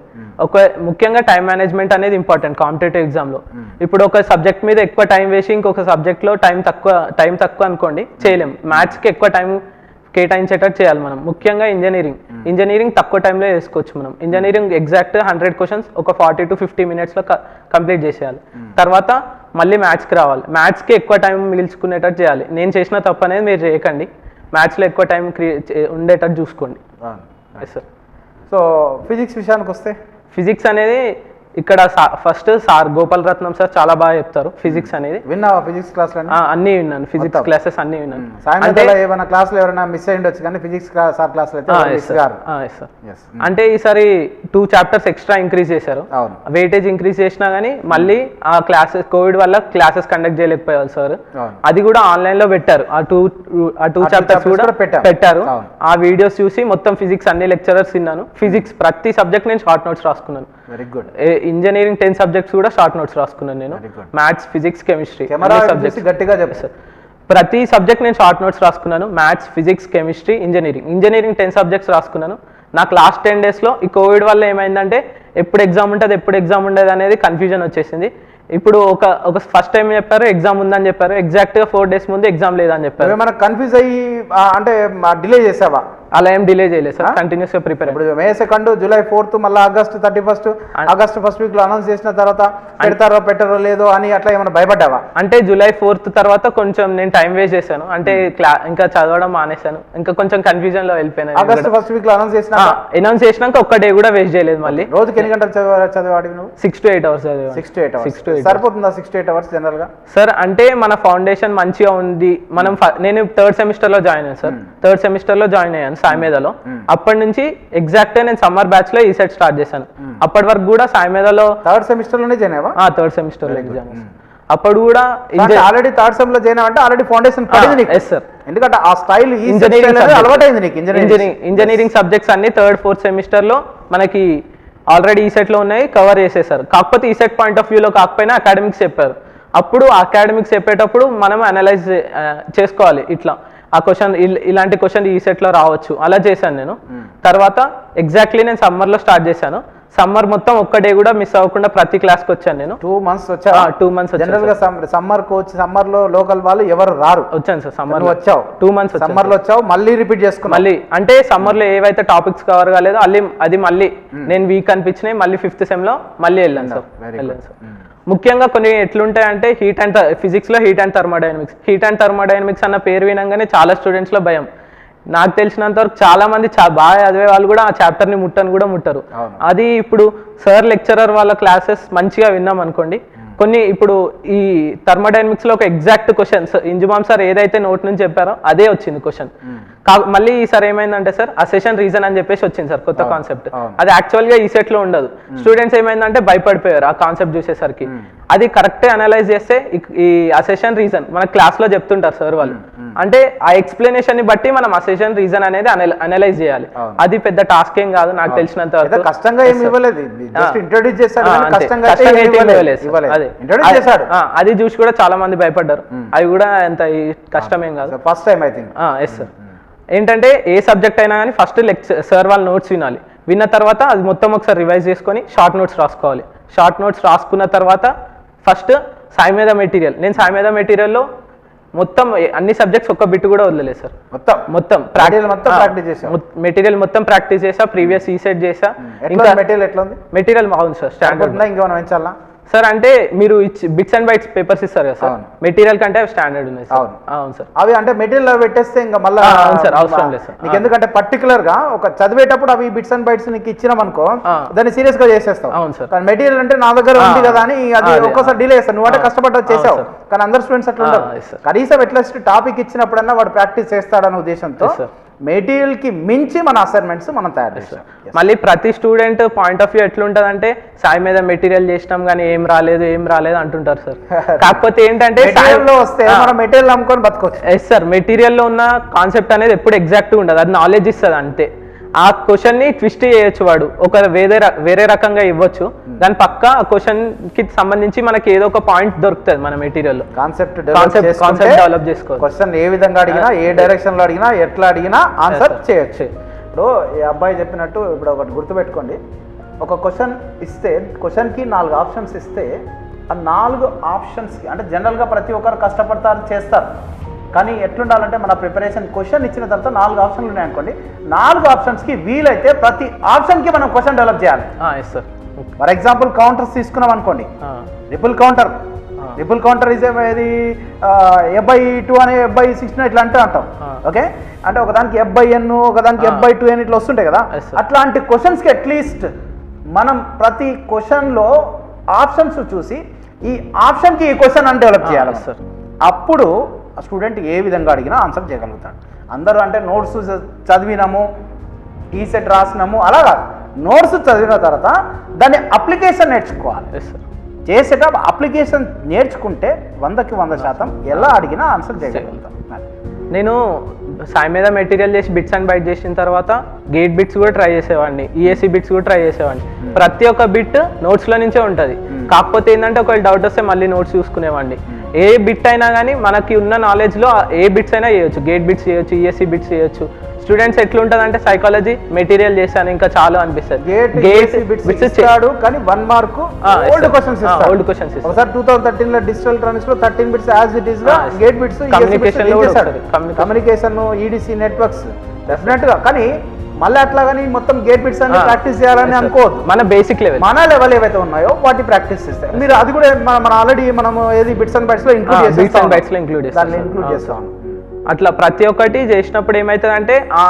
C: ముఖ్యంగా టైం మేనేజ్మెంట్ అనేది ఇంపార్టెంట్ కాంపిటేటివ్ ఎగ్జామ్లో. ఇప్పుడు ఒక సబ్జెక్ట్ మీద ఎక్కువ టైం వేసి ఇంకొక సబ్జెక్ట్లో టైం తక్కువ అనుకోండి, చేయలేము. మ్యాథ్స్కి ఎక్కువ టైం కేటాయించేటట్టు చేయాలి మనం. ముఖ్యంగా ఇంజనీరింగ్ తక్కువ టైంలో చేసుకోవచ్చు మనం. ఇంజనీరింగ్ ఎగ్జాక్ట్ 100 questions ఒక 40 to 50 minutesలో కంప్లీట్ చేసేయాలి. తర్వాత మళ్ళీ మ్యాథ్స్కి రావాలి, మ్యాథ్స్కి ఎక్కువ టైం మిగిల్చుకునేటట్టు చేయాలి. నేను చేసిన తప్పు అనేది మీరు చేయకండి, మ్యాథ్స్లో ఎక్కువ టైం ఉండేటట్టు చూసుకోండి. సార్.
A: సో ఫిజిక్స్ విషయానికి వస్తే,
C: ఫిజిక్స్ అనేది ఇక్కడ ఫస్ట్ సార్ గోపాల్ రత్నం సార్ చాలా బాగా చెప్తారు ఫిజిక్స్ అనేది.
A: విన్నావా ఫిజిక్స్ క్లాస్?
C: అన్ని విన్నాను, ఫిజిక్స్ క్లాసెస్ అన్ని విన్నాను.
A: ఏమైనా క్లాసులు ఎవరైనా మిస్ అయ్యి ఉండొచ్చు కానీ ఫిజిక్స్ సార్ క్లాసులు
C: అంటే ఈసారి 2 chapters ఎక్స్ట్రా ఇంక్రీజ్ చేశారు, వెయిటేజ్ ఇంక్రీజ్ చేసినా కానీ మళ్ళీ ఆ క్లాసెస్ కోవిడ్ వల్ల క్లాసెస్ కండక్ట్ చేయలేకపోయారు సార్. అది కూడా ఆన్లైన్ లో పెట్టారు, ఆ టూ చాప్టర్స్ కూడా పెట్టారు. ఆ వీడియోస్ చూసి మొత్తం ఫిజిక్స్ అన్ని లెక్చరర్స్ విన్నాను. ఫిజిక్స్ ప్రతి సబ్జెక్ట్ నేను షార్ట్ నోట్స్ రాసుకున్నాను.
A: Very good.
C: ఇంజనీరింగ్ 10 subjects కూడా షార్ట్ నోట్స్ రాసుకున్నాను నేను. మ్యాథ్స్, ఫిజిక్స్, కెమిస్ట్రీ
A: గట్టిగా చెప్పారు.
C: ప్రతి సబ్జెక్ట్ నేను షార్ట్ నోట్స్ రాసుకున్నాను. Maths, physics, chemistry, engineering 10 subjects రాసుకున్నాను. నాకు లాస్ట్ 10 daysలో ఈ కోవిడ్ వల్ల ఏమైందంటే ఎప్పుడు ఎగ్జామ్ ఉంటుంది ఎప్పుడు ఎగ్జామ్ ఉండదు అనేది కన్ఫ్యూజన్ వచ్చేసింది. ఇప్పుడు ఒక ఫస్ట్ టైం చెప్పారు ఎగ్జామ్ ఉందని చెప్పారు, ఎగ్జాక్ట్గా 4 days ముందు ఎగ్జామ్ లేదని చెప్పారు.
A: ఏమైనా కన్ఫ్యూజ్ అయ్యి అంటే డిలే చేసావా?
C: అలా ఏం డిలే చేయలేదు సార్, కంటిన్యూస్ గా ప్రిపేర్.
A: ఇప్పుడు మే 2, జూలై 4, మళ్ళీ ఆగస్ట్ 31, ఆగస్ట్ 1 వీక్ లో అనౌన్స్ చేసిన తర్వాత పెడతారో పెట్టరో లేదో అని అట్లా ఏమైనా భయపడ్డావా?
C: అంటే జూలై 4 తర్వాత కొంచెం నేను టైం వేస్ట్ చేశాను, అంటే ఇంకా చదవడం మానేశాను, ఇంకా కొంచెం కన్ఫ్యూజన్ లో వెళ్ళిపోయాను.
A: ఆగస్ట్ 1 వీక్ లో అనౌన్స్
C: చేసినాక ఒక్క డే కూడా వేస్ట్ చేయలేదు. మళ్ళీ
A: రోజుకి ఎన్ని గంటలు చదివాడివి నువ్వు?
C: 6 to 8 hours చదివాను.
A: 6 to 8 hours సరిపోతుందా? 6 to 8 hours జనరల్ గా
C: సార్ అంటే మన ఫౌండేషన్ మంచిగా ఉంది. మనం నేను 3rd సెమిస్టర్ లో జాయిన్ అయ్యాను సార్, 3rd సెమిస్టర్ లో జాయిన్ అయ్యాను సాయిమేధలో. అప్పటి నుంచి ఎగ్జాక్ట్ నేను సమ్మర్ బ్యాచ్ లో ఈ సెట్ స్టార్ట్ చేశాను. అప్పటి వరకు కూడా సాయిమేధలో
A: 3rd సెమిస్టర్ లోనే జాయిన్ అయ్యావా?
C: 3rd సెమిస్టర్ లో ఎగ్జామ్. అప్పుడు కూడా
A: ఆల్రెడీ 3rd సెమ్ లో జాయిన్ అవ్వంటే ఆల్రెడీ ఫౌండేషన్ పడింది నీకు.
C: ఎస్ సార్,
A: ఎందుకంటే ఆ స్టైల్ అలవాటైంది నీకు.
C: ఇంజనీరింగ్ సబ్జెక్ట్స్ అన్ని 3rd, 4th సెమిస్టర్ లో మనకి ఆల్రెడీ ఈ సెట్ లో ఉన్నాయి, కవర్ చేసేసారు. కాకపోతే ఈ సెట్ పాయింట్ ఆఫ్ వ్యూలో కాకపోయినా అకాడమిక్స్ చెప్పారు. అప్పుడు అకాడమిక్స్ చెప్పేటప్పుడు మనం అనలైజ్ చేసుకోవాలి, ఇట్లా ఆ క్వశ్చన్ ఇలాంటి క్వశ్చన్ ఈ సెట్ లో రావచ్చు, అలా చేశాను నేను. తర్వాత ఎగ్జాక్ట్లీ నేను సమ్మర్ లో స్టార్ట్ చేశాను. సమ్మర్ మొత్తం ఒక్క డే కూడా మిస్ అవ్వకుండా ప్రతి క్లాస్కి వచ్చాను నేను.
A: 2 months వచ్చా?
C: 2 months
A: జనరల్ గా సమ్మర్ కోచ్ సమ్మర్ లో లోకల్ వాళ్ళు ఎవరు రారు.
C: వచ్చాను సార్ సమ్మర్
A: వచ్చావు.
C: 2 months
A: సమ్మర్ లో వచ్చావు, మళ్ళీ రిపీట్ చేసుకున్నావు.
C: మళ్ళీ అంటే సమ్మర్ లో ఏవైతే టాపిక్స్ కవర్ కాలేదో అది మళ్ళీ నేను వీక్ అనిపించినాయి, మళ్ళీ 5th సెమ్ లో మళ్ళీ వెళ్ళాను సార్. ముఖ్యంగా కొన్ని ఎట్లుంటాయంటే ఫిజిక్స్ లో హీట్ అండ్ థర్మోడైనమిక్స్ అన్న పేరు వినంగానే చాలా స్టూడెంట్స్ లో భయం. నాకు తెలిసినంత వరకు చాలా మంది బాగా చదివే వాళ్ళు కూడా ఆ చాప్టర్ ని ముట్టరు. అది ఇప్పుడు సార్ లెక్చరర్ వాళ్ళ క్లాసెస్ మంచిగా విన్నాం అనుకోండి, కొన్ని ఇప్పుడు ఈ థర్మోడైనమిక్స్ లో ఒక ఎగ్జాక్ట్ క్వశ్చన్ ఇంజుమామ్ సార్ ఏదైతే నోట్ నుంచి చెప్పారో అదే వచ్చింది క్వశ్చన్. మళ్ళీ ఈసారి ఏమైందంటే సార్ అసెషన్ రీజన్ అని చెప్పేసి వచ్చింది సార్ కొత్త కాన్సెప్ట్. అది యాక్చువల్ గా ఈ సెట్ లో ఉండదు. స్టూడెంట్స్ ఏమైందంటే భయపడిపోయారు ఆ కాన్సెప్ట్ చూసేసరికి. అది కరెక్ట్ అనలైజ్ చేస్తే ఈ అసెషన్ రీజన్ మన క్లాస్ లో చెప్తుంటారు సార్ వాళ్ళు, అంటే ఆ ఎక్స్ప్లెనేషన్ ని బట్టి మనం అసెషన్ రీజన్ అనేది అనలైజ్ చేయాలి. అది పెద్ద టాస్క్ ఏం కాదు నాకు తెలిసినంత వరకు.
A: కష్టంగా ఏమి ఇవ్వలేదు, ఇంట్రొడ్యూస్ చేశాడు.
C: అది చూసి కూడా చాలా మంది భయపడ్డారు. అది కూడా ఎంత కష్టమేం కాదు.
A: First time I think.
C: Yes sir. ఏంటంటే ఏ సబ్జెక్ట్ అయినా కానీ ఫస్ట్ సార్ వాళ్ళ నోట్స్ వినాలి. విన్న తర్వాత అది మొత్తం ఒకసారి రివైజ్ చేసుకొని షార్ట్ నోట్స్ రాసుకోవాలి. షార్ట్ నోట్స్ రాసుకున్న తర్వాత ఫస్ట్ సాయిమేధ మెటీరియల్, నేను సాయిమేధ మెటీరియల్లో మొత్తం అన్ని సబ్జెక్ట్స్ ఒక్క బిట్ కూడా వదలలేదు సార్. మొత్తం మెటీరియల్ మొత్తం ప్రాక్టీస్ చేసా, ప్రీవియస్ ఈ సెట్ చేసా. ఇంకా
A: మెటీరియల్ ఎట్లా ఉంది?
C: మెటీరియల్ బాగుంది సార్, స్టాండర్డ్.
A: ఇంకేమైనా పెంచాలా
C: సార్? అంటే మీరు బిట్స్ అండ్ బైట్స్ పేపర్స్ ఇస్తారు కదా సార్, మెటీరియల్ కంటే అవి స్టాండర్డ్ ఉన్నాయి సార్. అవును సార్.
A: అవి అంటే మెటీరియల్ పెట్టేస్తే ఇంకా మళ్ళీ
C: సార్ అవసరం లేదు సార్.
A: నీకు ఎందుకంటే పర్టికులర్ గా ఒక చదివేటప్పుడు అవి బిట్స్ అండ్ బైట్స్ నీకు ఇచ్చినాం అనుకో, దాన్ని సీరియస్ గా చేసేస్తావు.
C: అవును సార్.
A: కానీ మెటీరియల్ అంటే నా దగ్గర ఉంది కదా అని అది ఒక్కోసారి డిలే చేస్తాను. నువ్వు అంటే కష్టపడ్డా చేసావు, కానీ అందరు స్టూడెంట్స్ అట్లా ఉండరు. కనీసం ఎట్లీస్ట్ టాపిక్ ఇచ్చినప్పుడన్నా వాడు ప్రాక్టీస్ చేస్తాడన్న ఉద్దేశంతో మెటీరియల్ కి మించి మన అసైన్మెంట్స్ మనం తయారు చేస్తాం.
C: మళ్ళీ ప్రతి స్టూడెంట్ పాయింట్ ఆఫ్ వ్యూ ఎట్లుంటది అంటే సాయిమేధ మెటీరియల్ చేసినాం కానీ ఏం రాలేదు అంటుంటారు సార్. కాకపోతే ఏంటంటే
A: సాయిలో వస్తే మనం మెటీరియల్ అమ్ముకొని బతకొచ్చు.
C: ఎస్ సార్, మెటీరియల్ లో ఉన్న కాన్సెప్ట్ అనేది ఎప్పుడు ఎగ్జాక్ట్ గా ఉండదు, అది నాలెడ్జ్ ఇస్తుంది అంతే. ఆ క్వశ్చన్ ని ట్విస్ట్ చేయొచ్చు, వాడు ఒక వేరే రకంగా ఇవ్వచ్చు, దాని పక్క ఆ క్వశ్చన్ కి సంబంధించి మనకి ఏదో ఒక పాయింట్ దొరుకుతుంది మన మెటీరియల్ లో.
A: కాన్సెప్ట్ డెవలప్ చేసుకోవాలి. క్వశ్చన్ ఏ విధంగా అడిగినా, ఏ డైరెక్షన్ లో అడిగినా, ఎట్లా అడిగినా ఆన్సర్ చేయొచ్చు. ఇప్పుడు ఈ అబ్బాయి చెప్పినట్టు ఇప్పుడు ఒకటి గుర్తుపెట్టుకోండి, ఒక క్వశ్చన్ ఇస్తే క్వశ్చన్ కి 4 ఆప్షన్స్ ఇస్తే ఆ 4 ఆప్షన్స్ కి అంటే జనరల్ గా ప్రతి ఒక్కరు కష్టపడతారు చేస్తారు, కానీ ఎట్లుండాలంటే మన ప్రిపరేషన్ క్వశ్చన్ ఇచ్చిన తర్వాత 4 ఆప్షన్లు ఉన్నాయనుకోండి, 4 ఆప్షన్స్కి వీలైతే ప్రతి ఆప్షన్కి మనం క్వశ్చన్ డెవలప్ చేయాలి. ఫర్ ఎగ్జాంపుల్ కౌంటర్స్ తీసుకున్నాం అనుకోండి, రిపుల్ కౌంటర్ ఈజ్ ఏది F/2 అని F/16 ఇట్లా అంటాం. ఓకే, అంటే ఒకదానికి F/n, ఒకదానికి F/2n ఇట్లా వస్తుంటాయి కదా. అట్లాంటి క్వశ్చన్స్కి అట్లీస్ట్ మనం ప్రతి క్వశ్చన్లో ఆప్షన్స్ చూసి ఈ ఆప్షన్కి ఈ క్వశ్చన్ అని డెవలప్ చేయాలి సార్. అప్పుడు స్టూడెంట్ ఏ విధంగా అడిగినా ఆన్సర్ చేయగలుగుతాడు. అందరూ అంటే నోట్స్ చదివినాము, ఈ సెట్ రాసినాము అలా కాదు. నోట్స్ చదివిన తర్వాత దాన్ని అప్లికేషన్ నేర్చుకోవాలి. చేసేటప్పుడు అప్లికేషన్ నేర్చుకుంటే 100కి 100% ఎలా అడిగినా ఆన్సర్ చేయగలుగుతాం.
C: నేను సాయిమేధ మెటీరియల్ చేసి బిట్స్ అండ్ బైట్ చేసిన తర్వాత గేట్ బిట్స్ కూడా ట్రై చేసేవాడిని, ఈఎస్సీ బిట్స్ కూడా ట్రై చేసేవాడిని. ప్రతి ఒక్క బిట్ నోట్స్లో నుంచే ఉంటుంది. కాకపోతే ఏంటంటే ఒకవేళ డౌట్ వస్తే మళ్ళీ నోట్స్ చూసుకునేవాడిని. ఏ బిట్ అయినా కానీ మనకి ఉన్న నాలెడ్జ్లో ఏ బిట్స్ అయినా చేయొచ్చు, గేట్ బిట్స్ చేయొచ్చు, ఈఎస్సీ బిట్స్ చేయొచ్చు. స్టూడెంట్స్ ఎట్లుంటుంది అంటే సైకాలజీ మెటీరియల్ చేశాను ఇంకా చాలు అనిపిస్తుంది.
A: కానీ 1 మార్క్ ఓల్డ్ క్వశ్చన్స్ ఒకసారి 2013 లో డిజిటల్ ట్రాన్స్ఫర్ లో 13 బిట్స్ యాజ్ ఇట్ ఈస్ గా gate bits, communication, EDC networks డెఫినెట్గా. కానీ మళ్ళీ అట్లా కానీ మొత్తం గేట్ బిట్స్ అన్ని ప్రాక్టీస్ చేయాలని అనుకోవద్దు.
C: మన బేసిక్ లెవెల్
A: మన లెవెల్ ఏవైతే ఉన్నాయో వాటి ప్రాక్టీస్ చేస్తాయి. మీరు అది కూడా మన ఆల్రెడీ మనం ఏది బిట్స్ అండ్ బైట్స్ లో ఇంక్లూడ్
C: బిట్స్ అండ్ బైట్స్ లో ఇంక్లూడ్
A: చేస్తాం.
C: అట్లా ప్రతి ఒక్కటి చేసినప్పుడు ఏమవుతుందంటే ఆ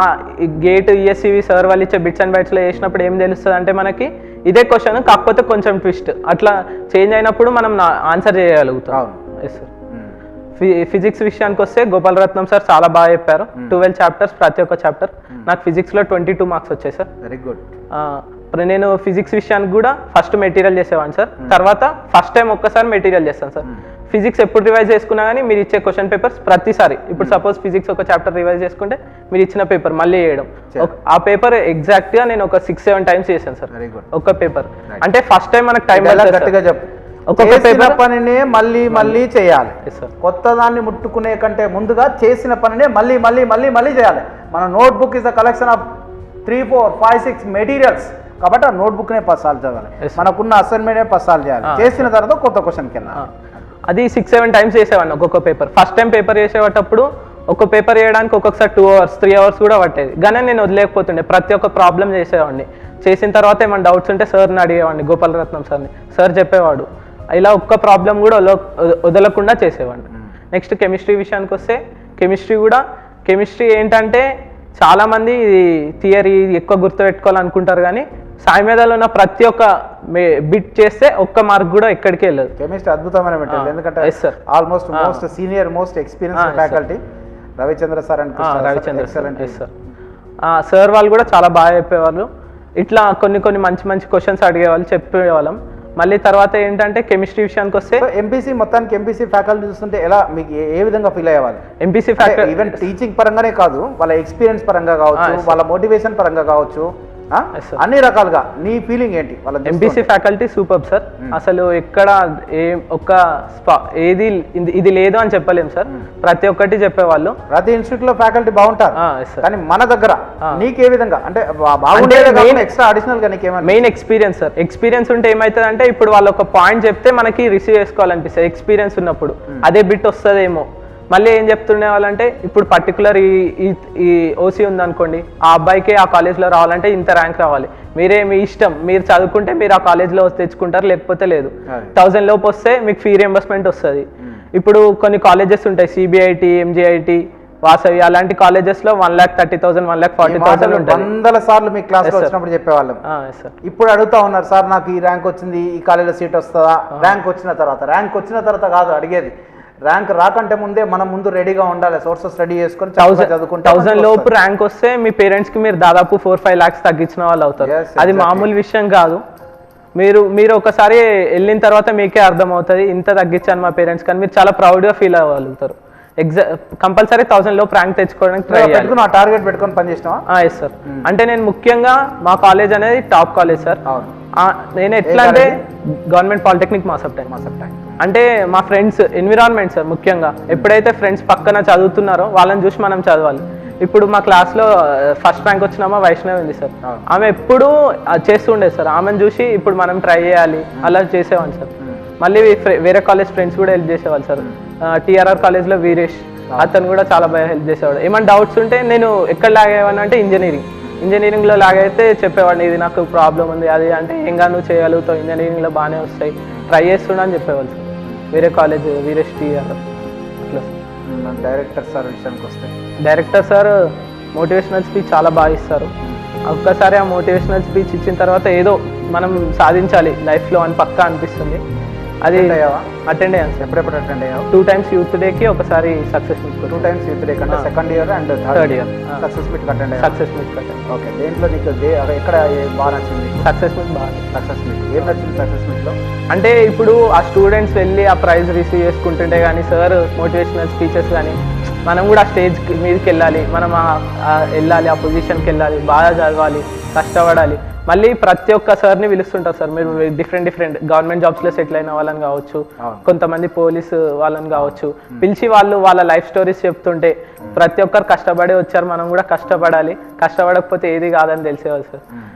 C: గేట్ ఈఎస్సివి సార్ వాళ్ళు ఇచ్చే బిట్స్ అండ్ బైట్స్ లో చేసినప్పుడు ఏం తెలుస్తుంది అంటే మనకి ఇదే క్వశ్చన్ కాకపోతే కొంచెం ట్విస్ట్ అట్లా చేంజ్ అయినప్పుడు మనం ఆన్సర్ చేయగలుగుతాం. Yes sir. ఫిజిక్స్ విషయానికి వస్తే గోపాలరత్నం సార్ చాలా బాగా చెప్పారు. 12 చాప్టర్స్, ప్రతి ఒక్క చాప్టర్. నాకు ఫిజిక్స్లో 22 మార్క్స్ వచ్చాయి సార్.
A: Very good.
C: నేను ఫిజిక్స్ విషయానికి కూడా ఫస్ట్ మెటీరియల్ చేసేవాడిని సార్. తర్వాత ఫస్ట్ టైం ఒక్కసారి మెటీరియల్ చేస్తాను సార్. ఫిజిక్స్ ఎప్పుడు రివైజ్ చేసుకున్నా కానీ మీరు ఇచ్చే క్వశ్చన్ పేపర్స్ ప్రతిసారి ఇప్పుడు సపోజ్ ఫిజిక్స్ ఒక చాప్టర్ రివైజ్ చేసుకుంటే మీరు ఇచ్చిన పేపర్ మళ్ళీ వేయడం, ఆ పేపర్ ఎగ్జాక్ట్గా నేను ఒక 6-7 టైమ్స్ చేశాను సార్ ఒక్క పేపర్. అంటే ఫస్ట్ టైం మనకు టైం
A: గట్టిగా చెప్పు. ఒక్కొక్క పేపర్ పనినే మళ్ళీ మళ్ళీ చేయాలి. కొత్త దాన్ని ముట్టుకునే కంటే ముందుగా చేసిన పనినే మళ్ళీ మళ్ళీ మళ్ళీ మళ్ళీ చేయాలి. మన notebook is the collection of 3, 4, 5, 6 materials. కాబట్టి ఆ నోట్బుక్నే 10 సార్లు చదవాలి. మనకున్న అసైన్మెంట్ 10 సార్లు చేయాలి. చేసిన తర్వాత కొత్త క్వశ్చన్కి వెళ్ళాలి.
C: అది 6-7 టైమ్స్ చేసేవాడిని ఒక్కొక్క పేపర్. ఫస్ట్ టైం పేపర్ చేసేటప్పుడు ఒక్క పేపర్ చేయడానికి ఒక్కొక్కసారి 2 hours 3 hours కూడా పట్టేది. కానీ నేను వదిలేకపోతుండే, ప్రతి ఒక్క ప్రాబ్లం చేసేవాడిని. చేసిన తర్వాత ఏమైనా డౌట్స్ ఉంటే సార్ని అడిగేవాడిని, గోపాలరత్నం సార్ని. సార్ చెప్పేవాడు. ఇలా ఒక్క ప్రాబ్లం కూడా వదలకుండా చేసేవాడిని. నెక్స్ట్ కెమిస్ట్రీ విషయానికి వస్తే కెమిస్ట్రీ ఏంటంటే చాలామంది థియరీ ఎక్కువ గుర్తుపెట్టుకోవాలనుకుంటారు కానీ సాయి మీదలో ఉన్న ప్రతి ఒక్క బిట్ చేస్తే ఒక్క మార్క్ కూడా ఎక్కడికి వెళ్ళదు.
A: కెమిస్ట్రీ అద్భుతమైన మెటీరియల్. ఎందుకంటే almost most senior most experience faculty Ravichandra sir and
C: Ravichandra sir. Sir వాళ్ళు కూడా చాలా బాగా చెప్పేవాళ్ళు. ఇట్లా కొన్ని మంచి క్వశ్చన్స్ అడిగేవాళ్ళు, చెప్పేవాళ్ళం. మళ్ళీ తర్వాత ఏంటంటే కెమిస్ట్రీ విషయానికి వస్తే
A: ఎంపీసీ మొత్తానికి ఎంపీసీ ఫ్యాకల్టీ చూస్తుంటే ఎలా మీకు ఏ విధంగా ఫీల్ అయ్యేవాళ్ళు?
C: ఎంపీసీ ఫ్యాకల్టీ
A: ఈవెన్ టీచింగ్ పరంగానే కాదు, వాళ్ళ ఎక్స్పీరియన్స్ పరంగా కావచ్చు, వాళ్ళ మోటివేషన్ పరంగా కావచ్చు, అన్ని రకాలుగా నీ ఫీలింగ్ ఏంటి? వాళ్ళ
C: ఎంపీసీ ఫ్యాకల్టీ సూపర్ సార్. అసలు ఎక్కడ ఏది ఇది లేదు అని చెప్పలేము సార్. ప్రతి ఒక్కటి చెప్పేవాళ్ళు.
A: ప్రతి ఇన్స్టిట్యూట్ లో ఫ్యాకల్టీ బాగుంటారు, కానీ మన దగ్గర నీకే విధంగా అంటే బాగుండేది ఎక్స్ట్రా అడిషనల్ గా నీకేమైనా
C: మెయిన్ ఎక్స్పీరియన్స్ సార్. ఎక్స్పీరియన్స్ ఉంటే ఏమవుతుంది అంటే ఇప్పుడు వాళ్ళు ఒక పాయింట్ చెప్తే మనకి రిసీవ్ చేసుకోవాలనిపిస్తుంది. ఎక్స్పీరియన్స్ ఉన్నప్పుడు అదే బిట్ వస్తుందేమో. మళ్ళీ ఏం చెప్తుండే వాళ్ళంటే ఇప్పుడు పర్టికులర్ ఈ ఓసీ ఉందనుకోండి, ఆ అబ్బాయికి ఆ కాలేజ్లో రావాలంటే ఇంత ర్యాంక్ రావాలి. మీ ఇష్టం, మీరు చదువుకుంటే మీరు ఆ కాలేజ్లో తెచ్చుకుంటారు, లేకపోతే లేదు. 1000 లోపు వస్తే మీకు ఫీ రియంబర్స్మెంట్ వస్తుంది. ఇప్పుడు కొన్ని కాలేజెస్ ఉంటాయి, సిబిఐటి, ఎంజిఐటి, వాసవి, అలాంటి కాలేజెస్లో 1,30,000 1,40,000 ఉంటాయి.
A: 100 సార్లు మీ క్లాస్లో వచ్చినప్పుడు చెప్పేవాళ్ళం. ఇప్పుడు అడుగుతా ఉన్నారు, సార్ నాకు ఈ ర్యాంక్ వచ్చింది, ఈ కాలేజీలో సీట్ వస్తుందా? ర్యాంక్ వచ్చిన తర్వాత కాదు అడిగేది, ర్యాంక్ రాకంటే ముందే మనం ముందు రెడీగా ఉండాలి. సోర్సెస్ రెడీ చేసుకొని చదువుకుంటే
C: 1000 లోపు ర్యాంక్ వస్తే మీ పేరెంట్స్ కి మీరు దాదాపు 4-5 lakhs తగ్గించిన వాళ్ళు అవుతారు. అది మామూలు విషయం కాదు. మీరు ఒకసారి వెళ్ళిన తర్వాత మీకే అర్థమవుతుంది, ఇంత తగ్గించాను మా పేరెంట్స్ కానీ మీరు చాలా ప్రౌడ్గా ఫీల్ అవ్వగలుగుతారు. కంపల్సరీ 1000 లోపు ర్యాంక్ తెచ్చుకోవడానికి ట్రై చేయాలి.
A: టార్గెట్ పెట్టుకొని పని చేసినావా?
C: Yes sir. అంటే నేను ముఖ్యంగా మా కాలేజ్ అనేది టాప్ కాలేజ్ సార్. నేను ఎట్లా అంటే గవర్నమెంట్ పాలిటెక్నిక్ మాసప్ టైం. అంటే మా ఫ్రెండ్స్ ఎన్విరాన్మెంట్ సార్. ముఖ్యంగా ఎప్పుడైతే ఫ్రెండ్స్ పక్కన చదువుతున్నారో వాళ్ళని చూసి మనం చదవాలి. ఇప్పుడు మా క్లాస్లో ఫస్ట్ ర్యాంక్ వచ్చినామా వైష్ణవి ఉంది సార్. ఆమె ఎప్పుడు చేస్తుండేది సార్. ఆమెను చూసి ఇప్పుడు మనం ట్రై చేయాలి, అలా చేసేవాళ్ళు సార్. మళ్ళీ వేరే కాలేజ్ ఫ్రెండ్స్ కూడా హెల్ప్ చేసేవాళ్ళు సార్. టీఆర్ఆర్ కాలేజ్లో వీరేష్, అతను కూడా చాలా బాగా హెల్ప్ చేసేవాడు. ఏమైనా డౌట్స్ ఉంటే నేను ఎక్కడ లాగేవాడిని అంటే ఇంజనీరింగ్లో లాగైతే చెప్పేవాడిని, ఇది నాకు ప్రాబ్లం ఉంది అది అంటే ఇంకా నువ్వు చేయగలుగుతావు, ఇంజనీరింగ్లో బాగానే వస్తాయి, ట్రై చేస్తున్నా అని చెప్పేవాళ్ళు సార్. వేరే కాలేజ్ వీరేష్ టీఆర్ అట్లా.
A: డైరెక్టర్ సార్ విషయానికి వస్తే
C: డైరెక్టర్ సార్ మోటివేషనల్ స్పీచ్ చాలా బాగా ఇస్తారు. ఒక్కసారి ఆ మోటివేషనల్ స్పీచ్ ఇచ్చిన తర్వాత ఏదో మనం సాధించాలి లైఫ్లో అని పక్కా అనిపిస్తుంది. అది అటెండ్ అయ్యాను సార్.
A: ఎప్పుడెప్పుడు అటెండ్ అయ్యావు?
C: 2 times యూత్ డేకి, ఒకసారి success meet.
A: 2 times youth day కంటే second year and third year success meet attend అయ్యావు.
C: Success meet attend.
A: ఓకే. దేంట్లో నీకు ఎక్కడ బాగా నచ్చింది?
C: సక్సెస్ మీట్ బాగా.
A: సక్సెస్ మీట్ ఏం నచ్చింది సక్సెస్ మీట్లో?
C: అంటే ఇప్పుడు ఆ స్టూడెంట్స్ వెళ్ళి ఆ ప్రైజ్ రిసీవ్ చేసుకుంటుంటే కానీ సార్ మోటివేషనల్ స్పీచెస్ కానీ మనం కూడా ఆ స్టేజ్ మీదకి వెళ్ళాలి, మనం వెళ్ళాలి, ఆ పొజిషన్కి వెళ్ళాలి, బాగా చదవాలి, కష్టపడాలి. మళ్ళీ ప్రతి ఒక్క సార్ని పిలుస్తుంటారు సార్. మీరు డిఫరెంట్ గవర్నమెంట్ జాబ్స్లో సెటిల్ అయిన వాళ్ళని కావచ్చు, కొంతమంది పోలీసు వాళ్ళని కావచ్చు, పిలిచి వాళ్ళ లైఫ్ స్టోరీస్ చెప్తుంటే ప్రతి ఒక్కరు కష్టపడి వచ్చారు, మనం కూడా కష్టపడాలి, కష్టపడకపోతే ఏది కాదని తెలిసేవాళ్ళు సార్.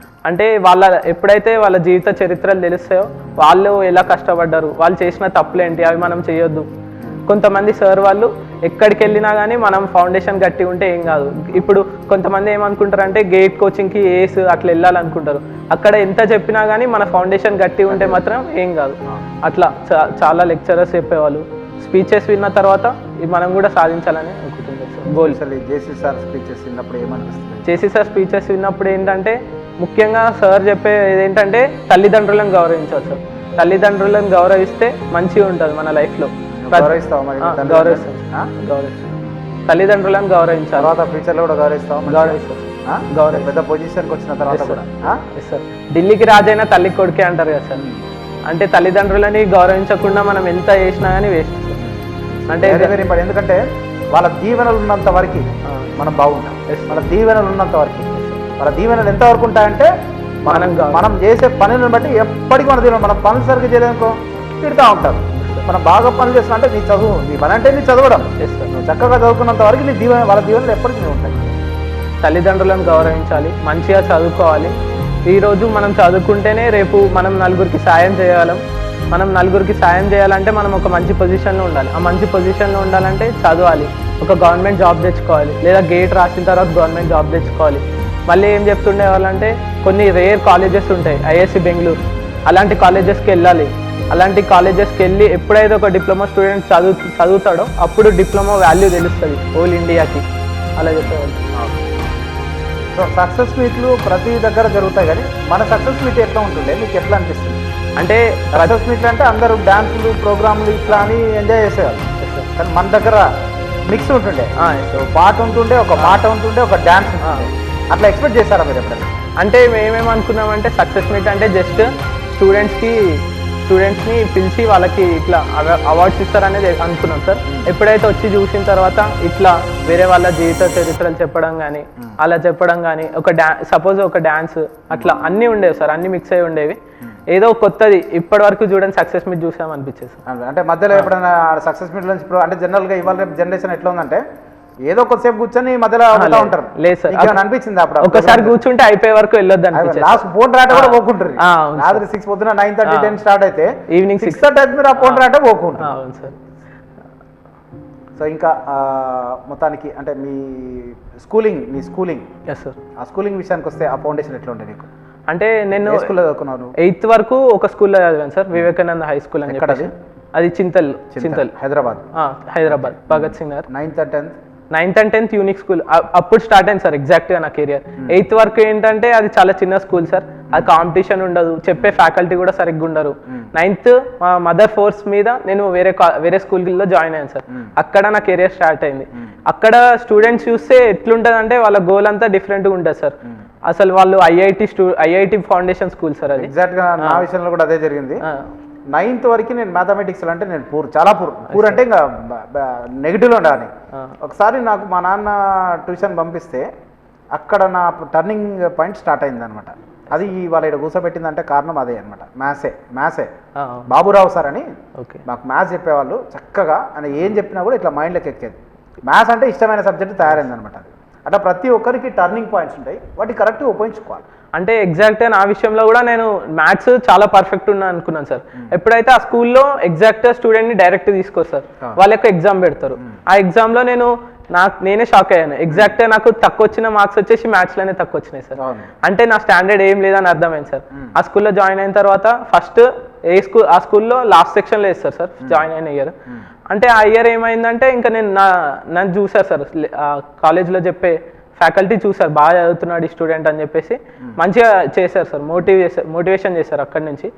C: అంటే ఎప్పుడైతే వాళ్ళ జీవిత చరిత్రలు తెలుస్తాయో వాళ్ళు ఎలా కష్టపడ్డారు, వాళ్ళు చేసిన తప్పులేంటి, అవి మనం చేయొద్దు, కొంతమంది సార్ వాళ్ళు ఎక్కడికి వెళ్ళినా కానీ మనం ఫౌండేషన్ గట్టి ఉంటే ఏం కాదు. ఇప్పుడు కొంతమంది ఏమనుకుంటారంటే గేట్ కోచింగ్కి ఏస్ అట్లా వెళ్ళాలనుకుంటారు. అక్కడ ఎంత చెప్పినా కానీ మన ఫౌండేషన్ గట్టి ఉంటే మాత్రం ఏం కాదు. అట్లా చాలా లెక్చరర్స్ చెప్పేవాళ్ళు. స్పీచెస్ విన్న తర్వాత మనం కూడా సాధించాలని అనుకుంటున్నాం sir. Goal
A: JC sir speeches విన్నప్పుడు ఏమనిపిస్తుంది?
C: జేసీ సార్ స్పీచెస్ విన్నప్పుడు ఏంటంటే ముఖ్యంగా సార్ చెప్పేది ఏంటంటే తల్లిదండ్రులను గౌరవించాలి సార్. తల్లిదండ్రులను గౌరవిస్తే మంచిగా ఉంటుంది మన లైఫ్లో. తల్లిదండ్రులను గౌరవించాలి.
A: తర్వాత ఫ్యూచర్లో కూడా గౌరవిస్తాం. పెద్ద పొజిషన్కి వచ్చిన తర్వాత కూడా
C: సార్ ఢిల్లీకి రాజైన తల్లి కొడుకే అంటారు కదా సార్. అంటే తల్లిదండ్రులని గౌరవించకుండా మనం ఎంత చేసినా కానీ వేస్ట్ సార్. అంటే
A: వెరీ ఇంపార్టెంట్. ఎందుకంటే వాళ్ళ దీవెనలు ఉన్నంత వరకు మనం బాగుంటాం. వాళ్ళ దీవెనలు ఉన్నంత వరకు, వాళ్ళ దీవెనలు ఎంతవరకు ఉంటాయంటే మనం చేసే పనులను బట్టి ఎప్పటికీ మన దీవెన. మనం పనులు సరిగ్గా చేయలేనుకో తిడుతూ ఉంటారు. మనం బాగా పనులు చేస్తున్నా అంటే నీ చదువు, నీ పని అంటే నీ చదవడం. నువ్వు చక్కగా చదువుకున్నంత వరకు నీ దీవెన, వాళ్ళ దీవెనలు ఎప్పటికీ ఉంటాయి.
C: తల్లిదండ్రులను గౌరవించాలి, మంచిగా చదువుకోవాలి. ఈరోజు మనం చదువుకుంటేనే రేపు మనం నలుగురికి సాయం చేయగలం. మనం నలుగురికి సాయం చేయాలంటే మనం ఒక మంచి పొజిషన్లో ఉండాలి. ఆ మంచి పొజిషన్లో ఉండాలంటే చదవాలి, ఒక గవర్నమెంట్ జాబ్ తెచ్చుకోవాలి, లేదా గేట్ రాసిన తర్వాత గవర్నమెంట్ జాబ్ తెచ్చుకోవాలి. మళ్ళీ ఏం చెప్తుండే వాళ్ళంటే కొన్ని రేర్ కాలేజెస్ ఉంటాయి, ఐఐసి బెంగళూరు అలాంటి కాలేజెస్కి వెళ్ళాలి. అలాంటి కాలేజెస్కి వెళ్ళి ఎప్పుడైతే ఒక డిప్లొమా స్టూడెంట్ చదువుతాడో అప్పుడు డిప్లొమా వాల్యూ తెలుస్తుంది హోల్ ఇండియాకి. అలా చెప్పేవాళ్ళు.
A: సో సక్సెస్ మీట్లు ప్రతి దగ్గర జరుగుతాయి, కానీ మన సక్సెస్ మీట్ ఎట్లా ఉంటుండే, మీకు ఎట్లా అనిపిస్తుంది?
C: అంటే
A: సక్సెస్ మీట్లు అంటే అందరూ డాన్సులు ప్రోగ్రాంలు ఇట్లా అని ఎంజాయ్ చేసేవాళ్ళు, కానీ మన దగ్గర మిక్స్ ఉంటుండే. పాట ఉంటుండే, ఒక మాట ఉంటుండే, ఒక డాన్స్ ఉంటుండే. అట్లా ఎక్స్పెక్ట్ చేస్తారా మీరు ఎప్పుడైనా?
C: అంటే మేమేమనుకున్నామంటే అనుకున్నామంటే సక్సెస్ మీట్ అంటే జస్ట్ స్టూడెంట్స్ని పిలిచి వాళ్ళకి ఇట్లా అవార్డ్స్ ఇస్తారనేది అనుకున్నాం సార్. ఎప్పుడైతే వచ్చి చూసిన తర్వాత ఇట్లా వేరే వాళ్ళ జీవిత చరిత్రలు చెప్పడం కానీ అలా చెప్పడం కానీ సపోజ్ ఒక డ్యాన్స్ అట్లా అన్నీ ఉండేవి సార్. అన్నీ మిక్స్ అయి ఉండేవి. ఏదో కొత్తది ఇప్పటి వరకు చూడండి సక్సెస్ మీట్ చూసామనిపించేది సార్.
A: అంటే మధ్యలో ఎప్పుడైనా సక్సెస్ మీట్ నుంచి అంటే జనరల్గా ఇవాళ రేపు జనరేషన్ ఎట్లా ఉందంటే ఏదో కొద్దిసేపు కూర్చొని మధ్యలో ఉంటారు.
C: లేదు సార్,
A: అనిపించింది అప్పుడు
C: ఒకసారి కూర్చుంటే అయిపోయే వరకు వెళ్ళొద్దు అనిపించింది.
A: లాస్ట్ ఫోన్ రాట కూడా పోకుంటారు. రాత్రి 6 పొద్దున 9:30 10 స్టార్ట్ అయితే
C: ఈవినింగ్
A: 6:30 మీరు ఆ ఫోన్ రాట పోకుంటారు.
C: అవును సార్.
A: సో ఇంకా మొత్తానికి అంటే మీ స్కూలింగ్
C: సార్,
A: ఆ స్కూలింగ్ విషయానికి వస్తే ఆ ఫౌండేషన్ ఎట్లా ఉండే మీకు?
C: అంటే నేను
A: స్కూల్లో చదువుకున్నాను.
C: 8th వరకు ఒక స్కూల్లో చదివాను సార్, వివేకానంద హై స్కూల్ అని చెప్పేసి. అది Chintal Hyderabad Bhagat Singh Nagar. 9th and 10th unique school. అప్పుడు స్టార్ట్ అయింది సార్ ఎగ్జాక్ట్గా నా కెరియర్. 8th వరకు ఏంటంటే అది చాలా చిన్న స్కూల్ సార్. అది కాంపిటీషన్ ఉండదు, చెప్పే ఫ్యాకల్టీ కూడా సరిగ్గా ఉండరు. 9th మా మదర్ ఫోర్స్ మీద నేను వేరే స్కూల్లో జాయిన్ అయ్యాను సార్. అక్కడ నా కెరియర్ స్టార్ట్ అయింది. అక్కడ స్టూడెంట్స్ చూస్తే ఎట్లుంటుంది అంటే వాళ్ళ గోల్ అంతా డిఫరెంట్గా ఉంటుంది సార్. అసలు వాళ్ళు ఐఐటి ఫౌండేషన్ స్కూల్ సార్. అది
A: ఎగ్జాక్ట్గా నా విషయంలో కూడా అదే జరిగింది. 9th వరకు నేను మ్యాథమెటిక్స్ అంటే నేను చాలా పూర్ అంటే ఇంకా నెగిటివ్లో ఉండాలి. ఒకసారి నాకు మా నాన్న ట్యూషన్ పంపిస్తే అక్కడ నా టర్నింగ్ పాయింట్ స్టార్ట్ అయింది అనమాట. అది వాళ్ళ ఇక్కడ కూర్చోబెట్టిందంటే కారణం అదే అనమాట. మ్యాథ్సే బాబురావు సార్ అని మాకు మ్యాథ్స్ చెప్పేవాళ్ళు. చక్కగా ఆయన ఏం చెప్పినా కూడా ఇట్లా మైండ్లోకి ఎక్కేది. మ్యాథ్స్ అంటే ఇష్టమైన సబ్జెక్ట్ తయారైంది అనమాట. అట్లా ప్రతి ఒక్కరికి టర్నింగ్ పాయింట్స్ ఉంటాయి, వాటిని కరెక్ట్గా ఉపయోగించుకోవాలి.
C: అంటే ఎగ్జాక్ట్గా నా విషయంలో కూడా నేను మ్యాథ్స్ చాలా పర్ఫెక్ట్ ఉన్నా అనుకున్నాను సార్. ఎప్పుడైతే ఆ స్కూల్లో ఎగ్జాక్ట్గా స్టూడెంట్ని డైరెక్ట్ తీసుకొస్తారు, వాళ్ళ యొక్క ఎగ్జామ్ పెడతారు. ఆ ఎగ్జామ్లో నేనే షాక్ అయ్యాను. ఎగ్జాక్ట్గా నాకు తక్కువ వచ్చిన మార్క్స్ వచ్చేసి మ్యాథ్స్లోనే తక్కువ వచ్చినాయి సార్. అంటే నా స్టాండర్డ్ ఏం లేదని అర్థమైంది సార్. ఆ స్కూల్లో జాయిన్ అయిన తర్వాత ఫస్ట్ ఆ స్కూల్లో లాస్ట్ సెక్షన్లో వేస్తారు సార్ జాయిన్ అయిన ఇయర్. అంటే ఆ ఇయర్ ఏమైందంటే ఇంకా నన్ను చూసారు సార్, కాలేజ్లో చెప్పే ఫ్యాకల్టీ చూసారు బాగా చదువుతున్నాడు ఈ స్టూడెంట్ అని చెప్పేసి మంచిగా చేశారు సార్, మోటివేషన్ చేశారు. అక్కడి నుంచి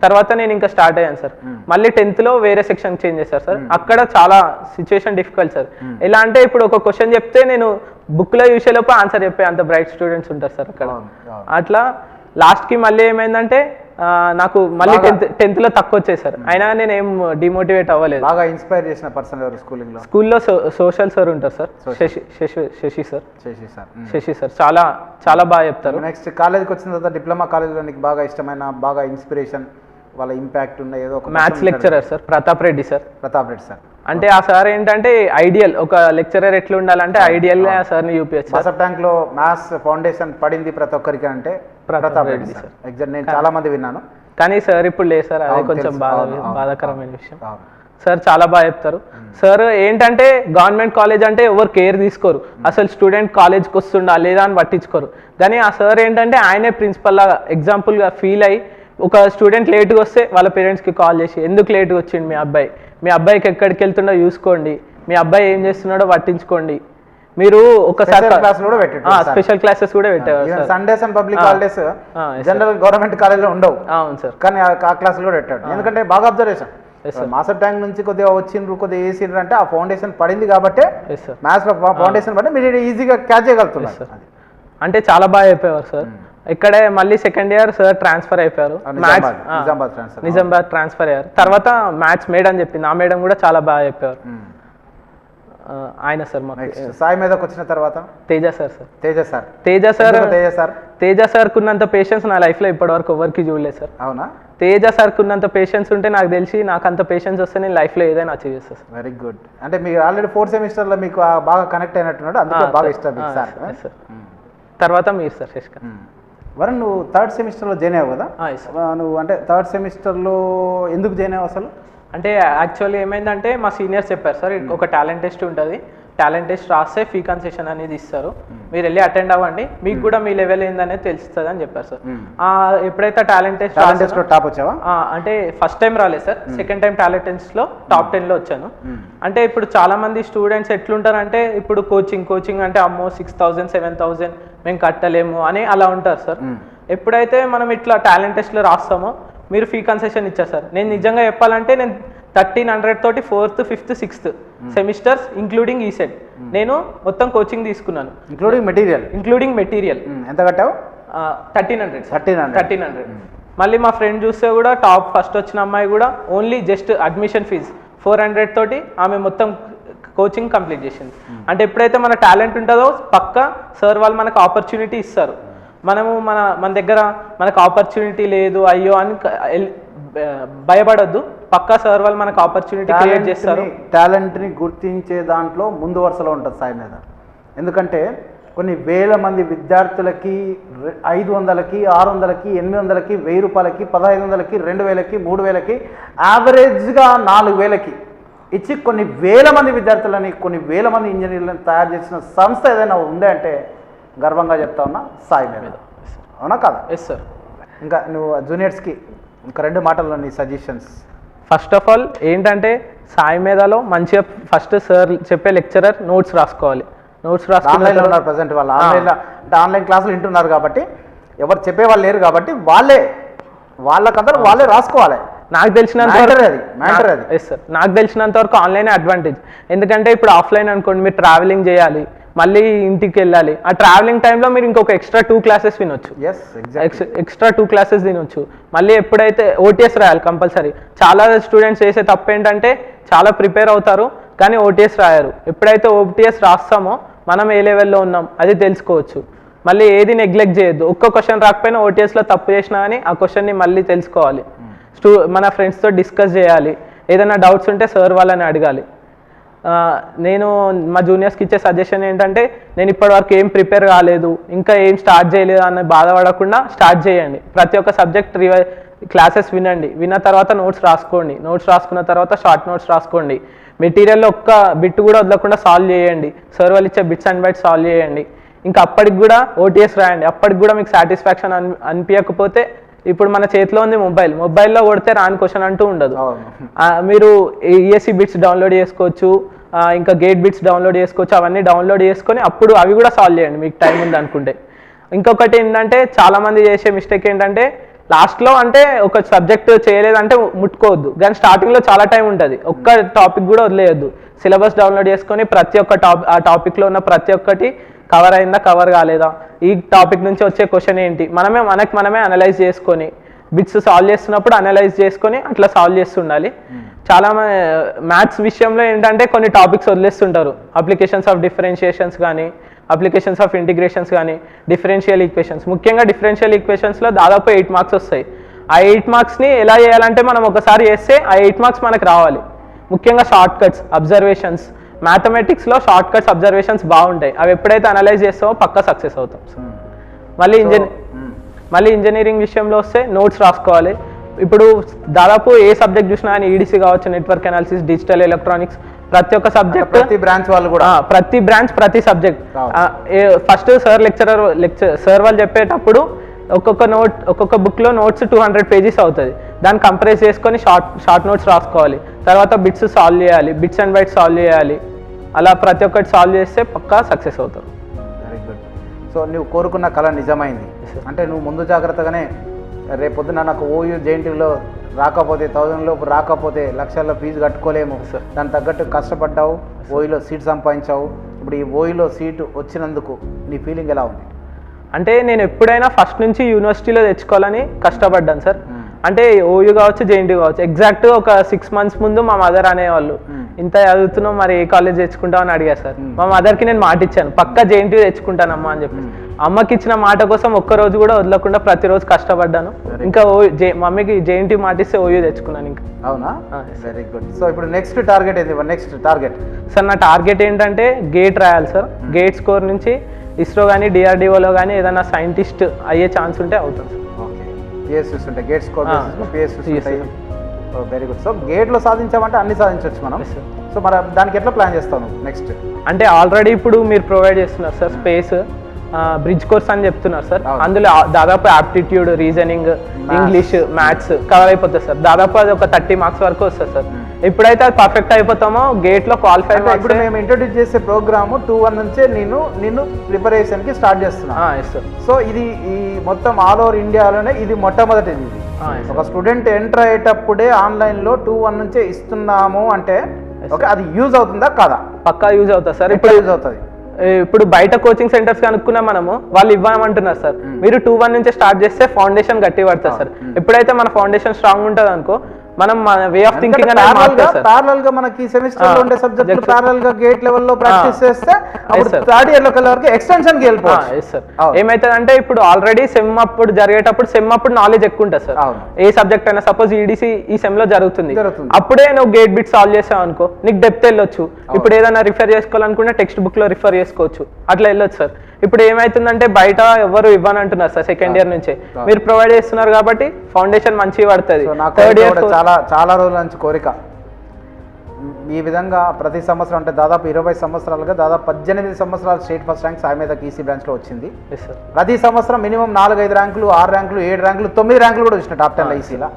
C: తర్వాత నేను ఇంకా స్టార్ట్ అయ్యాను సార్. మళ్ళీ 10th లో వేరే సెక్షన్ చేంజ్ చేశారు సార్. అక్కడ చాలా సిచ్యువేషన్ డిఫికల్ట్ సార్. ఎలా అంటే ఇప్పుడు ఒక క్వశ్చన్ చెప్తే నేను బుక్లో చూసేలోపు ఆన్సర్ చెప్పే అంత బ్రైట్ స్టూడెంట్స్ ఉంటారు సార్ అక్కడ. అట్లా లాస్ట్కి మళ్ళీ ఏమైందంటే నాకు మళ్ళీ 10th లో తక్కువ వచ్చేసారు. అయినా నేను ఏం డిమోటివేట్ అవ్వలేదు.
A: బాగా ఇన్స్పైర్ చేసిన పర్సన్ ఎవరు
C: స్కూల్లో? సోషల్ సార్ ఉంటారు సార్, శశి సార్. చాలా చాలా బాగా చెప్తారు.
A: నెక్స్ట్ కాలేజ్కి వచ్చిన తర్వాత డిప్లొమా కాలేజ్లో నీకు బాగా ఇష్టమైన బాగా ఇన్స్పిరేషన్ వాళ్ళ ఇంపాక్ట్ ఉన్న ఏదో ఒక
C: maths lecturer sir, Pratap Reddy sir. అంటే ఆ సార్ ఏంటంటే ఐడియల్, ఒక లెక్చరర్ ఎట్లా ఉండాలంటే ఐడియల్ గా ఆ సార్ని చూపించచ్చు.
A: మాస్టర్ ట్యాంక్ లో మ్యాథ్స్ ఫౌండేషన్ పడింది ప్రతి ఒక్కరికి అంటే ప్రతాప్ రెడ్డి సార్. ఎగ్జాక్ట్ నేను చాలా మంది విన్నాను,
C: కానీ సార్ ఇప్పుడు లేదు సార్. అదే కొంచెం బాధాకరమైన విషయం. సార్ చాలా బాగా చెప్తారు. సార్ ఏంటంటే గవర్నమెంట్ కాలేజ్ అంటే ఎవరు కేర్ తీసుకోరు, అసలు స్టూడెంట్ కాలేజ్కి వస్తుండా లేదా అని పట్టించుకోరు. కానీ ఆ సార్ ఏంటంటే ఆయనే ప్రిన్సిపల్ లాగా ఎగ్జాంపుల్గా ఫీల్ అయ్యి ఒక స్టూడెంట్ లేట్గా వస్తే వాళ్ళ పేరెంట్స్కి కాల్ చేసి ఎందుకు లేట్గా వచ్చిండు మీ అబ్బాయికి ఎక్కడికి వెళ్తుండో చూసుకోండి, మీ అబ్బాయి ఏం చేస్తున్నాడో పట్టించుకోండి. మీరు ఒకసారి స్పెషల్ క్లాసెస్ కూడా పెట్టారు.
A: Sundays and public holidays general government కాలేజ్లో ఉండవు.
C: అవును సార్,
A: కానీ ఆ క్లాసులు కూడా పెట్టాడు. ఎందుకంటే బాగా అబ్జర్వేషన్, మాస్టర్ ట్యాంక్ నుంచి కొద్దిగా వచ్చిండ్రు కొద్దిగా వేసిండ్రు అంటే ఆ ఫౌండేషన్ పడింది కాబట్టి మ్యాథ్స్ లో ఫౌండేషన్ పడి మీరు ఈజీగా క్యాచ్ చేయగలుగుతున్నారు.
C: అంటే చాలా బాగా అయిపోయారు సార్. ఇక్కడే మళ్ళీ సెకండ్ ఇయర్ సార్ ట్రాన్స్ఫర్ అయిపోయారు, నిజామాబాద్ ట్రాన్స్ఫర్ అయ్యారు. తర్వాత మ్యాథ్స్ మేడం చెప్పింది, ఆ మేడం కూడా చాలా బాగా చెప్పారు. ఆయన సార్
A: సాయి మీదకి వచ్చిన తర్వాత
C: తేజ సార్ కున్నంత పేషెన్స్ నా లైఫ్ లో ఇప్పటి వరకు ఎవరికి చూడలేదు సార్.
A: అవునా?
C: తేజ సార్ కున్నంత పేషెన్స్ ఉంటే నాకు తెలిసి నాకు అంత పేషెన్స్ వస్తే నేను లైఫ్ లో ఏదైనా అచీవ్ చేస్తాను సార్.
A: Very good. అంటే మీరు ఆల్రెడీ 4th సెమిస్టర్ లో మీకు బాగా కనెక్ట్ అయినట్టున్నాడు, అందుకే బాగా ఇష్టం సార్.
C: తర్వాత మీరు సార్ శశికాంత్
A: వరుణ్, నువ్వు 3rd సెమిస్టర్లో జాయిన్ అయ్యావు కదా? నువ్వు అంటే 3rd సెమిస్టర్లో ఎందుకు జాయిన్ అయ్యావు అసలు?
C: అంటే యాక్చువల్లీ ఏమైందంటే మా సీనియర్స్ చెప్పారు సార్, ఒక టాలెంట్ టెస్ట్ ఉంటుంది, టాలెంట్ టెస్ట్ రాస్తే ఫీ కన్సెషన్ అనేది ఇస్తారు, మీరు వెళ్ళి అటెండ్ అవ్వండి, మీకు కూడా మీ లెవెల్ ఏందనేది తెలుస్తుంది అని చెప్పారు సార్. ఎప్పుడైతే టాలెంట్ టెస్ట్
A: టాప్ వచ్చావా?
C: అంటే ఫస్ట్ టైం రాలేదు సార్, సెకండ్ టైం టాలెంట్ టెస్ట్లో టాప్ 10లో వచ్చాను. అంటే ఇప్పుడు చాలా మంది స్టూడెంట్స్ ఎట్లుంటారంటే ఇప్పుడు కోచింగ్ అంటే అమ్మో 6,000 7,000 మేము కట్టలేము అని అలా ఉంటారు సార్. ఎప్పుడైతే మనం ఇట్లా టాలెంట్ టెస్ట్లో రాస్తామో మీరు ఫీ కన్సెషన్ ఇచ్చారు సార్. నేను నిజంగా చెప్పాలంటే నేను 1,300 తోటి 4th 5th 6th semesters including ఈ సెట్ నేను మొత్తం కోచింగ్ తీసుకున్నాను, ఇంక్లూడింగ్ మెటీరియల్.
A: ఎంత కట్టావు?
C: 1,300. మళ్ళీ మా ఫ్రెండ్ చూస్తే కూడా టాప్ ఫస్ట్ వచ్చిన అమ్మాయి కూడా ఓన్లీ జస్ట్ అడ్మిషన్ ఫీజ్ 400 తోటి ఆమె మొత్తం కోచింగ్ కంప్లీట్ చేసింది. అంటే ఎప్పుడైతే మన టాలెంట్ ఉంటుందో పక్కా సార్ వాళ్ళు మనకు ఆపర్చునిటీ ఇస్తారు. మనము మన దగ్గర మనకు ఆపర్చునిటీ లేదు అయ్యో అని భయపడొద్దు, పక్కా సార్ వాళ్ళు మనకు ఆపర్చునిటీ క్రియేట్ చేస్తారు.
A: టాలెంట్ని గుర్తించే దాంట్లో ముందు వరుసలో ఉంటుంది సాయి మీద. ఎందుకంటే కొన్ని వేల మంది విద్యార్థులకి 500కి 600కి 800కి 1000 రూపాయలకి 1500కి 2000కి 3000కి యావరేజ్గా 4000కి ఇచ్చి కొన్ని వేల మంది విద్యార్థులని కొన్ని వేల మంది ఇంజనీర్లను తయారు చేసిన సంస్థ ఏదైనా ఉందే అంటే గర్వంగా చెప్తా ఉన్నా సాయి మీద. అవునా కదా?
C: Yes sir.
A: ఇంకా నువ్వు జూనియర్స్కి ఇంకా 2 మాటల్లో నీ సజెషన్స్.
C: ఫస్ట్ ఆఫ్ ఆల్ ఏంటంటే సాయి మీదలో మంచిగా ఫస్ట్ సార్ చెప్పే లెక్చరర్ నోట్స్ రాసుకోవాలి. నోట్స్
A: ఆన్లైన్లో ఉన్నారు ప్రజెంట్ వాళ్ళు, ఆన్లైన్ క్లాసులు వింటున్నారు కాబట్టి ఎవరు చెప్పేవాళ్ళు లేరు కాబట్టి వాళ్ళకందరూ వాళ్ళే రాసుకోవాలి.
C: నాకు తెలిసినంత వరకు ఆన్లైన్ అడ్వాంటేజ్. ఎందుకంటే ఇప్పుడు ఆఫ్లైన్ అనుకోండి మీరు ట్రావెలింగ్ చేయాలి, మళ్ళీ ఇంటికి వెళ్ళాలి, ఆ ట్రావెలింగ్ టైంలో మీరు ఇంకొక ఎక్స్ట్రా 2 క్లాసెస్ వినొచ్చు, ఎక్స్ట్రా 2 క్లాసెస్ వినొచ్చు. మళ్ళీ ఎప్పుడైతే ఓటీఎస్ రాయాలి కంపల్సరీ. చాలా స్టూడెంట్స్ చేసే తప్పు ఏంటంటే చాలా ప్రిపేర్ అవుతారు కానీ ఓటీఎస్ రాయరు. ఎప్పుడైతే ఓటీఎస్ రాస్తామో మనం ఏ లెవెల్లో ఉన్నాం అది తెలుసుకోవచ్చు. మళ్ళీ ఏది నెగ్లెక్ట్ చేయొద్దు. ఒక్క క్వశ్చన్ రాకపోయినా ఓటీఎస్లో తప్పు చేసినా కానీ ఆ క్వశ్చన్ని మళ్ళీ తెలుసుకోవాలి. మన ఫ్రెండ్స్తో డిస్కస్ చేయాలి, ఏదైనా డౌట్స్ ఉంటే సార్ వాళ్ళని అడగాలి. నేను మా జూనియర్స్కి ఇచ్చే సజెషన్ ఏంటంటే నేను ఇప్పటివరకు ఏం ప్రిపేర్ కాలేదు, ఇంకా ఏం స్టార్ట్ చేయలేదు అన్న బాధపడకుండా స్టార్ట్ చేయండి. ప్రతి ఒక్క సబ్జెక్ట్ క్లాసెస్ వినండి, విన్న తర్వాత నోట్స్ రాసుకోండి, నోట్స్ రాసుకున్న తర్వాత షార్ట్ నోట్స్ రాసుకోండి. మెటీరియల్లో ఒక్క బిట్ కూడా వదలకుండా సాల్వ్ చేయండి, సార్ వాళ్ళు ఇచ్చే బిట్స్ అండ్ బైట్స్ సాల్వ్ చేయండి. ఇంకా అప్పటికి కూడా ఓటీఎస్ రాయండి. అప్పటికి కూడా మీకు సాటిస్ఫాక్షన్ అనిపించకపోతే ఇప్పుడు మన చేతిలో ఉంది మొబైల్లో కొడితే రాని క్వశ్చన్ అంటూ ఉండదు. మీరు ఈఎస్సి బిట్స్ డౌన్లోడ్ చేసుకోవచ్చు, ఇంకా గేట్ బిట్స్ డౌన్లోడ్ చేసుకోవచ్చు. అవన్నీ డౌన్లోడ్ చేసుకొని అప్పుడు అవి కూడా సాల్వ్ చేయండి మీకు టైం ఉంది అనుకుంటే. ఇంకొకటి ఏంటంటే చాలామంది చేసే మిస్టేక్ ఏంటంటే లాస్ట్లో అంటే ఒక సబ్జెక్ట్ చేయలేదంటే ముట్టుకోవద్దు, కానీ స్టార్టింగ్లో చాలా టైం ఉంటుంది, ఒక్క టాపిక్ కూడా వదిలేయద్దు. సిలబస్ డౌన్లోడ్ చేసుకొని ప్రతి ఒక్క ఆ టాపిక్లో ఉన్న ప్రతి ఒక్కటి కవర్ అయిందా కవర్ కాలేదా, ఈ టాపిక్ నుంచి వచ్చే క్వశ్చన్ ఏంటి మనమే అనలైజ్ చేసుకొని బిట్స్ సాల్వ్ చేస్తున్నప్పుడు అనలైజ్ చేసుకొని అట్లా సాల్వ్ చేస్తుండాలి. చాలా మ్యాథ్స్ విషయంలో ఏంటంటే కొన్ని టాపిక్స్ వదిలేస్తుంటారు, అప్లికేషన్స్ ఆఫ్ డిఫరెన్షియేషన్స్ కానీ అప్లికేషన్స్ ఆఫ్ ఇంటిగ్రేషన్స్ కానీ డిఫరెన్షియల్ ఈక్వేషన్స్. ముఖ్యంగా డిఫరెన్షియల్ ఈక్వేషన్స్లో దాదాపు 8 మార్క్స్ వస్తాయి. ఆ 8 మార్క్స్ని ఎలా చేయాలంటే మనం ఒకసారి చేస్తే ఆ 8 మార్క్స్ మనకు రావాలి. ముఖ్యంగా షార్ట్ కట్స్, అబ్జర్వేషన్స్, మ్యాథమెటిక్స్లో షార్ట్ కట్స్ అబ్జర్వేషన్స్ బాగుంటాయి. అవి ఎప్పుడైతే అనలైజ్ చేస్తామో పక్కా సక్సెస్ అవుతాం. మళ్ళీ ఇంజనీరింగ్ విషయంలో వస్తే నోట్స్ రాసుకోవాలి. ఇప్పుడు దాదాపు ఏ సబ్జెక్ట్ చూసినా కానీ ఈడీసీ కావచ్చు, నెట్వర్క్ అనాలిసిస్, డిజిటల్ ఎలక్ట్రానిక్స్, ప్రతి ఒక్క సబ్జెక్ట్,
A: ప్రతి బ్రాంచ్ వాళ్ళు కూడా
C: ప్రతి బ్రాంచ్ ప్రతి సబ్జెక్ట్ ఫస్ట్ సార్ వాళ్ళు చెప్పేటప్పుడు ఒక్కొక్క బుక్లో నోట్స్ 200 పేజెస్ అవుతుంది. దాన్ని కంప్రెస్ చేసుకొని షార్ట్ నోట్స్ రాసుకోవాలి. తర్వాత బిట్స్ సాల్వ్ చేయాలి, బిట్స్ అండ్ బైట్స్ సాల్వ్ చేయాలి. అలా ప్రతి ఒక్కటి సాల్వ్ చేస్తే పక్కా సక్సెస్ అవుతారు.
A: Very good. సో నువ్వు కోరుకున్న కళ నిజమైంది అంటే నువ్వు ముందు జాగ్రత్తగానే రేపొద్దున నాకు ఓయూ జేఎన్టీయూలో రాకపోతే 1000 లోపు రాకపోతే లక్షల్లో ఫీజు కట్టుకోలేము, దానికి తగ్గట్టు కష్టపడ్డావు, ఓయూలో సీట్ సంపాదించావు. ఇప్పుడు ఈ ఓయూలో సీటు వచ్చినందుకు నీ ఫీలింగ్ ఎలా ఉంది?
C: అంటే నేను ఎప్పుడైనా ఫస్ట్ నుంచి యూనివర్సిటీలో తెచ్చుకోవాలని కష్టపడ్డాను సార్. అంటే ఓయూ కావచ్చు, జేఎన్టీయూ కావచ్చు. ఎగ్జాక్ట్ ఒక 6 months ముందు మా మదర్ అనేవాళ్ళు, ఇంత చదువుతున్నావు మరి ఏ కాలేజ్ తెచ్చుకుంటావు అని అడిగారు సార్. మా మదర్కి నేను మాట ఇచ్చాను, పక్కా జేఎన్టీయూ తెచ్చుకుంటానమ్మా అని చెప్పి. అమ్మకి ఇచ్చిన మాట కోసం ఒక్కరోజు కూడా వదలకుండా ప్రతిరోజు కష్టపడ్డాను. ఇంకా మమ్మీకి జేఎన్టీయూ మాట ఇస్తే ఓయూ తెచ్చుకున్నాను ఇంకా.
A: అవునా? Very good. సో ఇప్పుడు నెక్స్ట్ టార్గెట్ ఏంటి? నెక్స్ట్ టార్గెట్
C: సార్ నా టార్గెట్ ఏంటంటే గేట్ రాయాలి సార్. గేట్ స్కోర్ నుంచి ఇస్రో కానీ డిఆర్డిఓలో కానీ ఏదైనా సైంటిస్ట్ అయ్యే ఛాన్స్ ఉంటే అవుతుంది సార్.
A: ఓకే, పిఎస్యూస్ ఉంటాయి, గేట్ స్కోర్ పిఎస్యూస్ ఉంటాయి. Very good. సో గేట్లో సాధించామంటే అన్ని సాధించవచ్చు మనం. సో మరి దానికి ఎట్లా ప్లాన్ చేస్తాను నెక్స్ట్?
C: అంటే ఆల్రెడీ ఇప్పుడు మీరు ప్రొవైడ్ చేస్తున్నారు సార్ స్పేస్ బ్రిడ్జ్ కోర్స్ అని చెప్తున్నారు సార్. అందులో దాదాపు aptitude, reasoning, English, maths cover అయిపోతుంది సార్. దాదాపు అది ఒక 30 marks వరకు వస్తుంది సార్. ఎప్పుడైతే అది పర్ఫెక్ట్ అయిపోతామో గేట్ లో క్వాలిఫై.
A: ఇప్పుడు మేము ఇంట్రొడ్యూస్ చేసే ప్రోగ్రామ్ 2-1 నుంచే నిన్ను ప్రిపరేషన్ కి స్టార్ట్ చేస్తున్నా. సో ఇది ఈ మొత్తం ఆల్ ఓవర్ ఇండియాలోనే ఇది మొట్టమొదటిది. ఒక స్టూడెంట్ ఎంటర్ అయ్యేటప్పుడే ఆన్లైన్ లో 2-1 నుంచే ఇస్తున్నాము అంటే ఓకే, అది యూజ్ అవుతుందా కాదా?
C: పక్కా యూజ్ అవుతుంది సార్.
A: ఇప్పుడు యూజ్ అవుతుంది.
C: ఇప్పుడు బయట కోచింగ్ సెంటర్స్ కనుక్కున్నాం మనము, వాళ్ళు ఇవ్వమంటున్నారు సార్. మీరు 2-1 నుంచే స్టార్ట్ చేస్తే ఫౌండేషన్ గట్టి పడుతుంది సార్. ఎప్పుడైతే మన ఫౌండేషన్ స్ట్రాంగ్ ఉంటుంది అనుకో, మనం మన వే ఆఫ్ థింకింగ్
A: ప్యారలల్ గా మనకి సెమిస్టర్ లో ఉండే సబ్జెక్టులు ప్యారలల్ గా గేట్ లెవెల్ లో ప్రాక్టీస్ చేస్తే అప్పుడు థర్డ్ ఇయర్ లో వరకు ఎక్స్టెన్షన్ కి వెళ్ళిపోవచ్చు సార్.
C: ఏమైతుందంటే ఇప్పుడు ఆల్రెడీ సెమ్ అప్పుడు జరిగేటప్పుడు సెమ్ అప్పుడు నాలెడ్జ్ ఎక్కువ ఉంటుంది సార్. ఏ సబ్జెక్ట్ అయినా సపోజ్ ఈడీసీ ఈ సెమ్ లో జరుగుతుంది, అప్పుడే నువ్వు గేట్ బిట్ సాల్వ్ చేసావు అనుకో, నీకు డెప్త్ వెళ్ళొచ్చు. ఇప్పుడు ఏదైనా రిఫర్ చేసుకోవాలనుకుంటే టెక్స్ట్ బుక్ లో రిఫర్ చేసుకోవచ్చు, అట్లా వెళ్ళొచ్చు సార్. ఇప్పుడు ఏమైతుందంటే బయట ఎవరు ఇవ్వనంటున్నారు సార్. సెకండ్ ఇయర్ నుంచే మీరు ప్రొవైడ్ చేస్తున్నారు కాబట్టి ఫౌండేషన్ మంచిగా పడుతుంది. థర్డ్ ఇయర్
A: చాలా రోజుల నుంచి కోరిక ఈ విధంగా ప్రతి సంవత్సరం అంటే దాదాపు 20 సంవత్సరాలుగా దాదాపు 18 సంవత్సరాలు స్టేట్ ఫస్ట్ ర్యాంక్ సాయి మీద ఈసీ బ్రాంచ్ లో వచ్చింది. ప్రతి సంవత్సరం మినిమం 4-5 ర్యాంకులు, 6 ర్యాంకులు, 7 ర్యాంకులు, 9 ర్యాంకులు కూడా వచ్చిన టాప్ 10 ఈసీలో.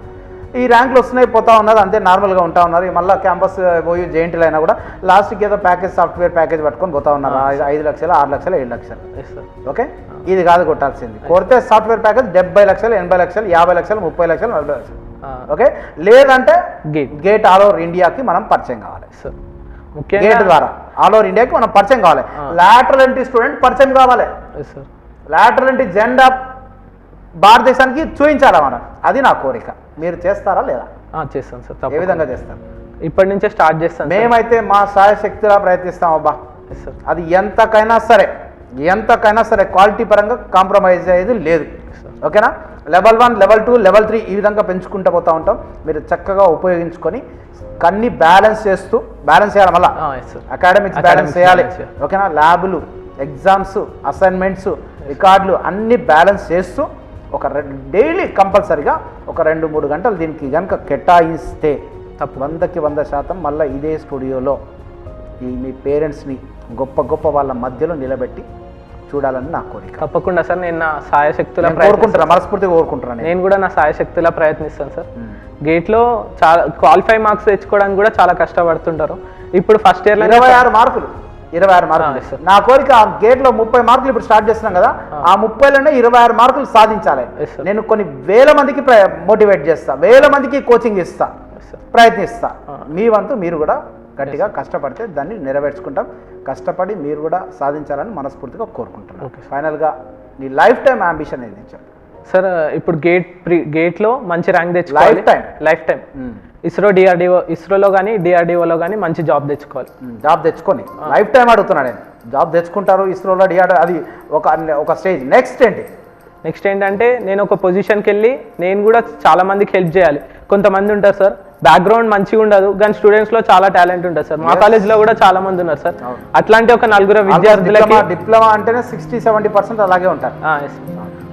A: ఈ ర్యాంకులు వస్తున్నాయి, పోతా ఉన్నారు, అంతే నార్మల్గా ఉంటా ఉన్నారు. మళ్ళీ క్యాంపస్ పోయి జేఎన్టీలో అయినా కూడా లాస్ట్కి ఏదో ప్యాకేజ్ సాఫ్ట్వేర్ ప్యాకేజ్ పట్టుకొని పోతా ఉన్నారు. 5 లక్షలు, 6 లక్షలు, 7 లక్షలు. ఓకే, ఇది కాదు కొట్టాల్సింది. కొడితే సాఫ్ట్వేర్ ప్యాకేజ్ 70 లక్షలు, 80 లక్షలు, 50 లక్షలు, 30 లక్షలు, 40 లక్షలు. ఓకే, లేదంటే గేట్ ఆల్ ఓవర్ ఇండియాకి మనం పరిచయం కావాలి. గేట్ ద్వారా ఆల్ ఓవర్ ఇండియాకి మనం పరిచయం కావాలి. లాటరల్ ఎంట్రీ స్టూడెంట్ పరిచయం కావాలి. లాటరల్ ఎంట్రీ జెండా భారతదేశానికి చూపించాలన్నమాట. అది నా కోరిక. మీరు చేస్తారా లేదా?
C: చేస్తాను సార్.
A: ఏ విధంగా చేస్తారు?
C: ఇప్పటి నుంచే స్టార్ట్ చేస్తాను.
A: మేమైతే మా శాయశక్తిలా ప్రయత్నిస్తాం అబ్బా. అది ఎంతకైనా సరే క్వాలిటీ పరంగా కాంప్రమైజ్ అయ్యేది లేదు. ఓకేనా? లెవెల్ 1, లెవెల్ 2, లెవెల్ 3 ఈ విధంగా పెంచుకుంటూ పోతూ ఉంటాం. మీరు చక్కగా ఉపయోగించుకొని అన్ని బ్యాలెన్స్ చేయాలి. మళ్ళీ అకాడమిక్స్ బ్యాలెన్స్ చేయాలి. ఓకేనా? ల్యాబులు, ఎగ్జామ్స్, అసైన్మెంట్స్, రికార్డులు అన్ని బ్యాలెన్స్ చేస్తూ ఒక డైలీ కంపల్సరిగా ఒక 2-3 గంటలు దీనికి కనుక కేటాయిస్తే 100కి 100% మళ్ళీ ఇదే స్టూడియోలో మీ పేరెంట్స్ని గొప్ప వాళ్ళ మధ్యలో నిలబెట్టి చూడాలని నా కోరిక.
C: తప్పకుండా సార్. నేను నా సాయశక్తుల
A: మనస్ఫూర్తిగా కోరుకుంటున్నాను.
C: నేను కూడా నా సాయశక్తులా ప్రయత్నిస్తాను సార్. గేట్లో చాలా క్వాలిఫై మార్క్స్ తెచ్చుకోవడానికి కూడా చాలా కష్టపడుతుంటారు. ఇప్పుడు ఫస్ట్ ఇయర్లో
A: 26 మార్కులు. నా కోరిక గేట్ లో 30 మార్కులు ఇప్పుడు స్టార్ట్ చేస్తున్నాం కదా, ఆ 30లోనే 26 మార్కులు సాధించాలి. నేను కొన్ని వేల మందికి మోటివేట్ చేస్తా, వేల మందికి కోచింగ్ ఇస్తా, ప్రయత్నిస్తా. మీ వంతు మీరు కూడా గట్టిగా కష్టపడితే దాన్ని నెరవేర్చుకుంటాం. కష్టపడి మీరు కూడా సాధించాలని మనస్ఫూర్తిగా కోరుకుంటున్నాను. ఫైనల్గా నీ లైఫ్ టైం అంబిషన్ ఏది చెప్పండి
C: సార్. ఇప్పుడు గేట్లో మంచి ర్యాంక్ తెచ్చుకోవాలి. లైఫ్ టైం ఇస్రోలో కానీ డిఆర్డిఓలో కానీ మంచి జాబ్ తెచ్చుకోవాలి.
A: జాబ్ తెచ్చుకొని లైఫ్ టైం అడుగుతున్నాను నేను. జాబ్ తెచ్చుకుంటారు ఇస్రోలో, డిఆర్డిఓ, అది ఒక స్టేజ్. నెక్స్ట్ ఏంటంటే నేను ఒక పొజిషన్కి వెళ్ళి నేను కూడా చాలా మందికి హెల్ప్ చేయాలి. కొంతమంది ఉంటారు సార్, బ్యాక్గ్రౌండ్ మంచిగా ఉండదు కానీ స్టూడెంట్స్లో చాలా టాలెంట్ ఉంటుంది సార్. మా కాలేజ్లో కూడా చాలా మంది ఉన్నారు సార్. అట్లాంటి ఒక 4 విద్యార్థులకి, డిప్లొమా అంటేనే 60-70% అలాగే ఉంటారు.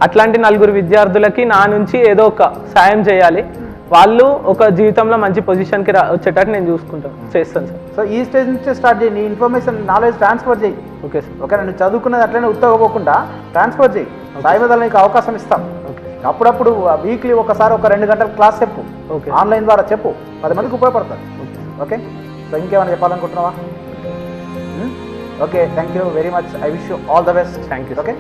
C: అట్లాంటి 4 విద్యార్థులకి నా నుంచి ఏదో ఒక సాయం చేయాలి. వాళ్ళు ఒక జీవితంలో మంచి పొజిషన్కి వచ్చేటట్టు నేను చూసుకుంటాను, చేస్తాను సార్.
A: సో ఈ స్టేజ్ నుంచే స్టార్ట్ చేయి, నీ ఇన్ఫర్మేషన్ నాలెడ్జ్ ట్రాన్స్ఫర్ చేయి.
C: Okay sir.
A: ఓకే, నువ్వు చదువుకున్నది అట్లనే ఉత్తగపోకుండా ట్రాన్స్ఫర్ చేయి. సాయి మీద నీకు అవకాశం ఇస్తాం.
C: ఓకే.
A: అప్పుడప్పుడు వీక్లీ ఒకసారి ఒక 2 గంటల క్లాస్ చెప్పు,
C: ఓకే.
A: ఆన్లైన్ ద్వారా చెప్పు, 10 మందికి ఉపయోగపడుతుంది. ఓకే, సో ఇంకేమైనా చెప్పాలనుకుంటున్నావా? Okay, thank you very much. I wish you all the best.
C: Thank you.
A: Okay.